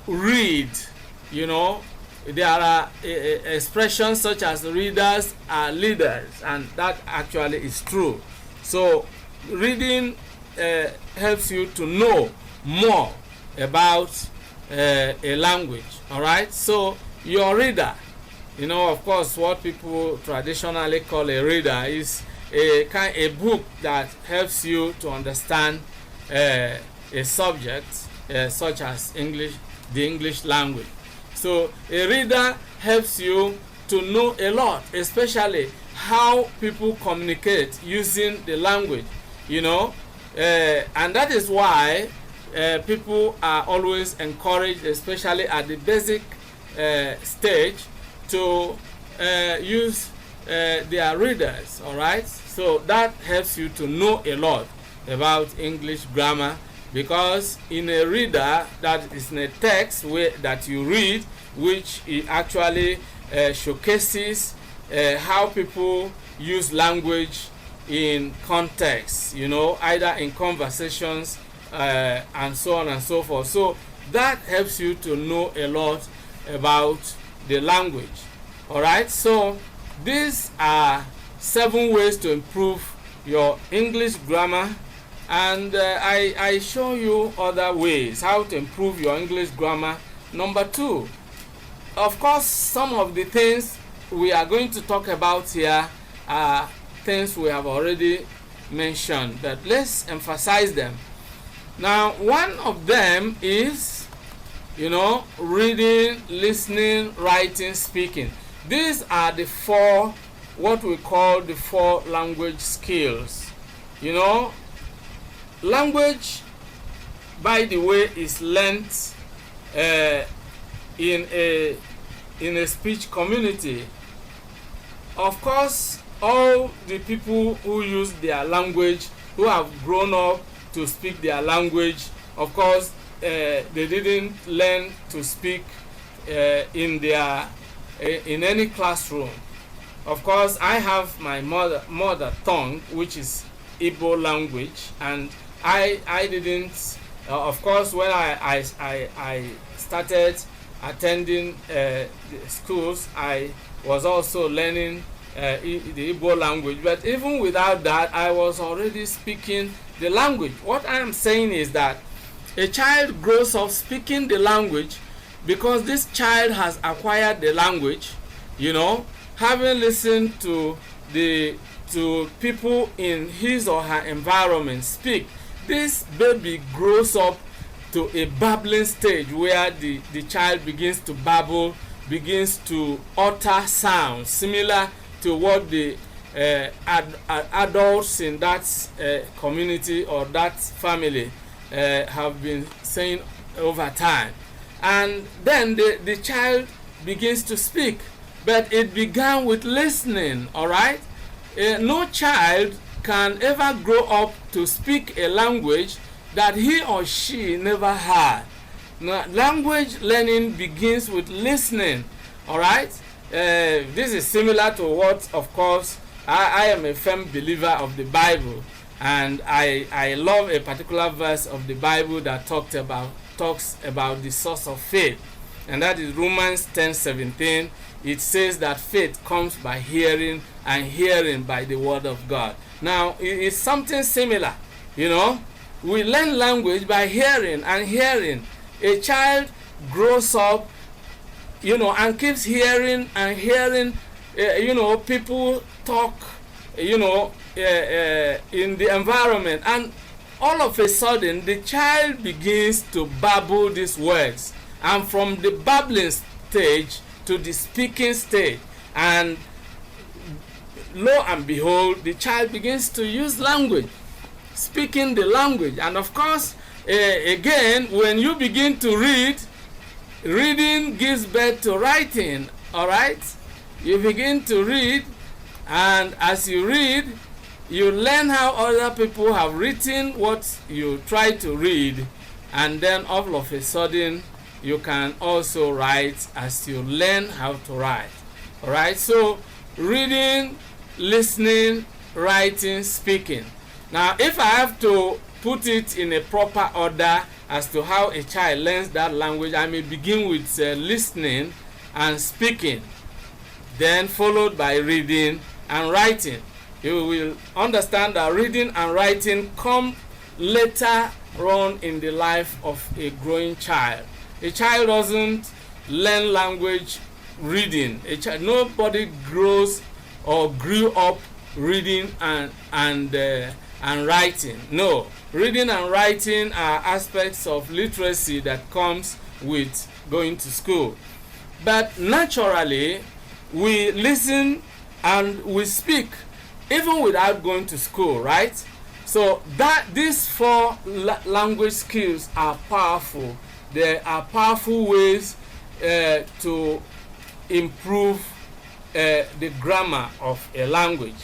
read, there are expressions such as readers are leaders, and that actually is true. So reading helps you to know more about a language. All right, so your reader, of course, what people traditionally call a reader is a book that helps you to understand a subject, such as the English language. So a reader helps you to know a lot, especially how people communicate using the language, and that is why people are always encouraged, especially at the basic stage, to use their readers. All right, so that helps you to know a lot about English grammar, because in a reader, that is in a text that you read, which it actually showcases how people use language in context, either in conversations and so on and so forth. So that helps you to know a lot about the language. All right, so these are 7 ways to improve your English grammar, and I show you other ways how to improve your English grammar. Number 2, of course, some of the things we are going to talk about here are things we have already mentioned, but let's emphasize them. Now, one of them is, reading, listening, writing, speaking. These are the 4, what we call the 4 language skills. Language, by the way, is learned in a speech community. Of course, all the people who use their language, who have grown up to speak their language, of course, they didn't learn to speak in any classroom. Of course, I have my mother tongue, which is Igbo language, and I didn't. Of course, when I started attending the schools, I was also learning the Igbo language. But even without that, I was already speaking the language. What I am saying is that a child grows up speaking the language because this child has acquired the language, having listened to people in his or her environment speak. This baby grows up to a babbling stage where the child begins to babble, begins to utter sounds similar to what the adults in that community or that family have been saying over time. And then the child begins to speak, but it began with listening. All right, no child can ever grow up to speak a language that he or she never heard. Now, language learning begins with listening. All right, this is similar to what, of course, I am a firm believer of the Bible, and I love a particular verse of the Bible that talks about the source of faith, and that is Romans 10:17. It says that faith comes by hearing, and hearing by the word of God. Now, it's something similar. We learn language by hearing and hearing. A child grows up, and keeps hearing and hearing, people talk, in the environment, and all of a sudden the child begins to babble these words, and from the babbling stage to the speaking stage, and lo and behold, the child begins to use language, speaking the language. And of course, again, when you begin to read, reading gives birth to writing. All right, you begin to read, and as you read, you learn how other people have written what you try to read, and then all of a sudden you can also write as you learn how to write. All right, so reading, listening, writing, speaking. Now, if I have to put it in a proper order as to how a child learns that language, I may begin with listening and speaking, then followed by reading and writing. You will understand that reading and writing come later on in the life of a growing child. A child doesn't learn language reading. Nobody grows or grew up reading and writing. No, reading and writing are aspects of literacy that comes with going to school. But naturally, we listen and we speak even without going to school, right? So that these four language skills are powerful. They are powerful ways to improve the grammar of a language.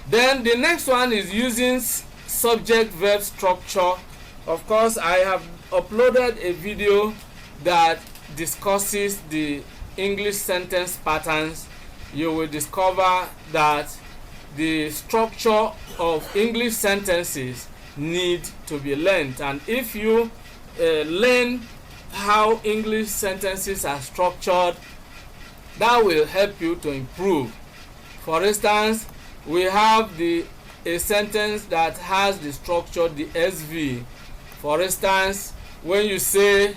Then the next one is using subject-verb structure. Of course, I have uploaded a video that discusses the English sentence patterns. You will discover that the structure of English sentences need to be learned, and if you learn how English sentences are structured, that will help you to improve. For instance, we have a sentence that has the structure, the SV. For instance, when you say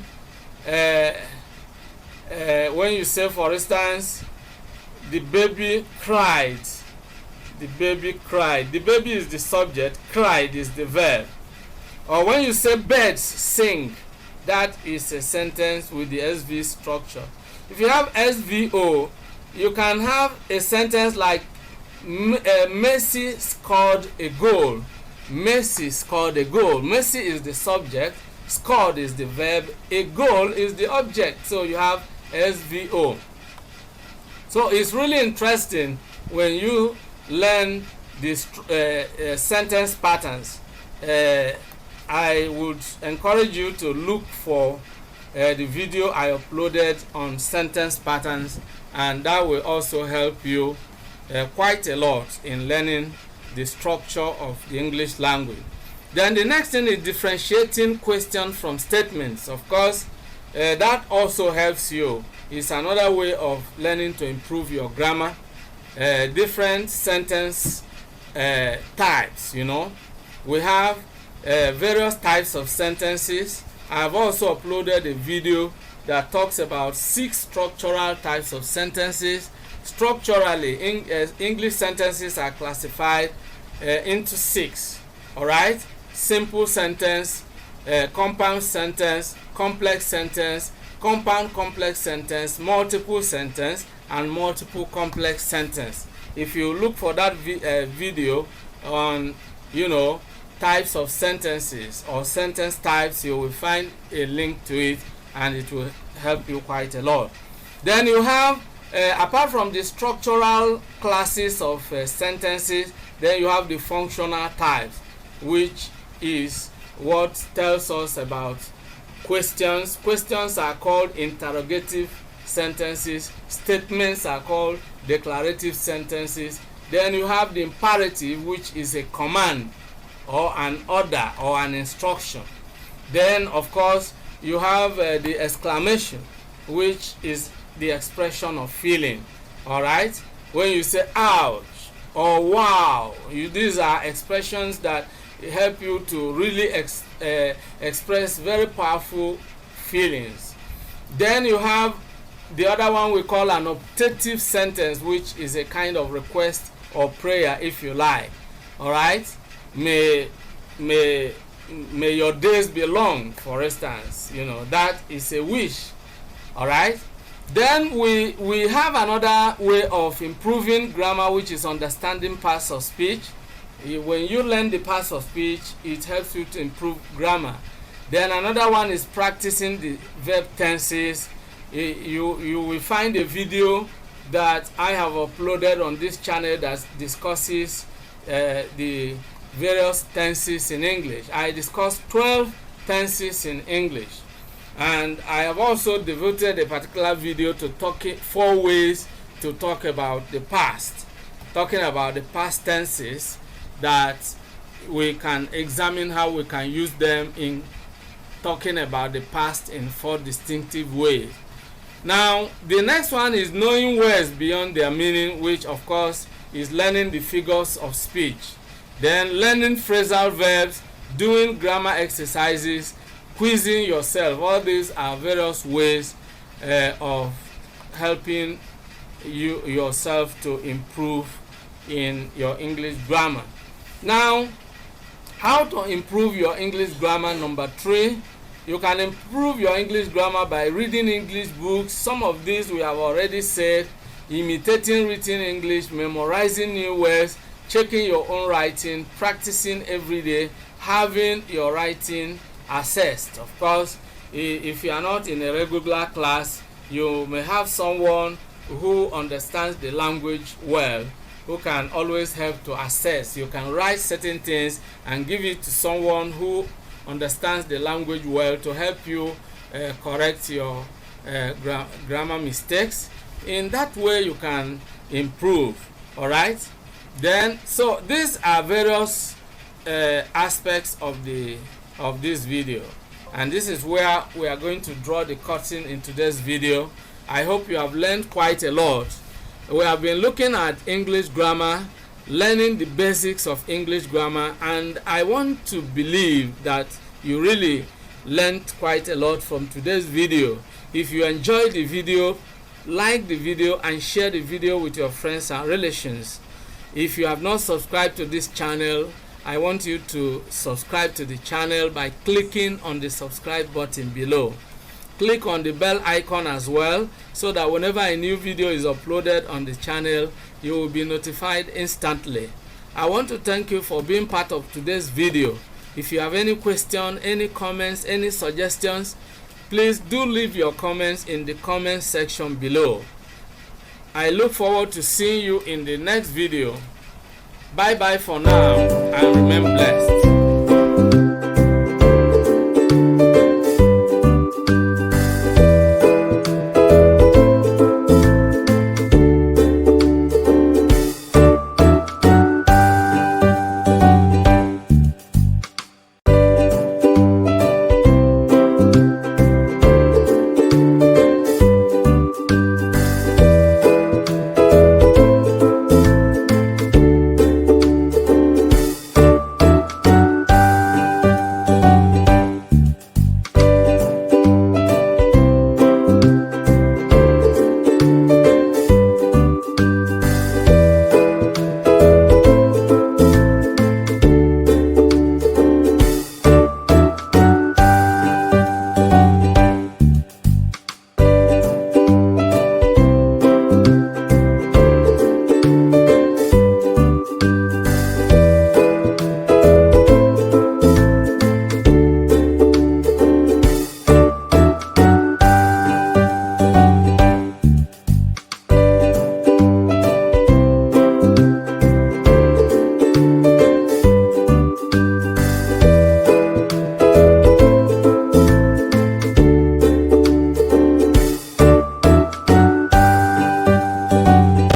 for instance, the baby cried. The baby cried. The baby is the subject, cried is the verb. Or when you say birds sing, that is a sentence with the SV structure. If you have SVO, you can have a sentence like Messi scored a goal. Messi scored a goal. Messi is the subject, scored is the verb, a goal is the object. So you have SVO. So it's really interesting when you learn these sentence patterns. I would encourage you to look for the video I uploaded on sentence patterns, and that will also help you quite a lot in learning the structure of the English language. Then the next thing is differentiating question from statements. Of course, that also helps you. It's another way of learning to improve your grammar. Different sentence types, you know. We have various types of sentences. I've also uploaded a video that talks about 6 structural types of sentences. Structurally, English sentences are classified into 6. All right? Simple sentence, compound sentence, complex sentence, compound complex sentence, multiple sentence, and multiple complex sentence. If you look for that video on, you know, types of sentences or sentence types, you will find a link to it, and it will help you quite a lot. Then you have, apart from the structural classes of sentences, then you have the functional types, which is what tells us about questions. Questions are called interrogative sentences. Statements are called declarative sentences. Then you have the imperative, which is a command or an order or an instruction. Then, of course, you have the exclamation, which is the expression of feeling. All right? When you say ouch or wow, these are expressions that help you to really express very powerful feelings. Then you have the other one we call an optative sentence, which is a kind of request or prayer, if you like. All right? May your days be long, for instance. You know, that is a wish. All right? Then we have another way of improving grammar, which is understanding parts of speech. When you learn the parts of speech, it helps you to improve grammar. Then another one is practicing the verb tenses. You will find a video that I have uploaded on this channel that discusses the various tenses in English. I discussed 12 tenses in English, and I have also devoted a particular video to 4 ways to talk about the past, talking about the past tenses, that we can examine how we can use them in talking about the past in 4 distinctive ways. Now, the next one is knowing words beyond their meaning, which of course is learning the figures of speech. Then learning phrasal verbs, doing grammar exercises, quizzing yourself. All these are various ways of helping yourself to improve in your English grammar. Now, How to improve your English grammar. Number 3, you can improve your English grammar by reading English books. Some of these we have already said: imitating written English, memorizing new words, checking your own writing, practicing every day, having your writing assessed. Of course, if you are not in a regular class, you may have someone who understands the language well, who can always help to assess. You can write certain things and give it to someone who understands the language well to help you correct your grammar mistakes. In that way you can improve. All right, then, so these are various aspects of this video, and this is where we are going to draw the curtain in today's video. I hope you have learned quite a lot. We have been looking at English grammar, learning the basics of English grammar, and I want to believe that you really learned quite a lot from today's video. If you enjoyed the video, like the video and share the video with your friends and relations. If you have not subscribed to this channel, I want you to subscribe to the channel by clicking on the subscribe button below. Click on the bell icon as well, so that whenever a new video is uploaded on the channel, you will be notified instantly. I want to thank you for being part of today's video. If you have any question, any comments, any suggestions, please do leave your comments in the comment section below. I look forward to seeing you in the next video. Bye bye for now, and remain blessed.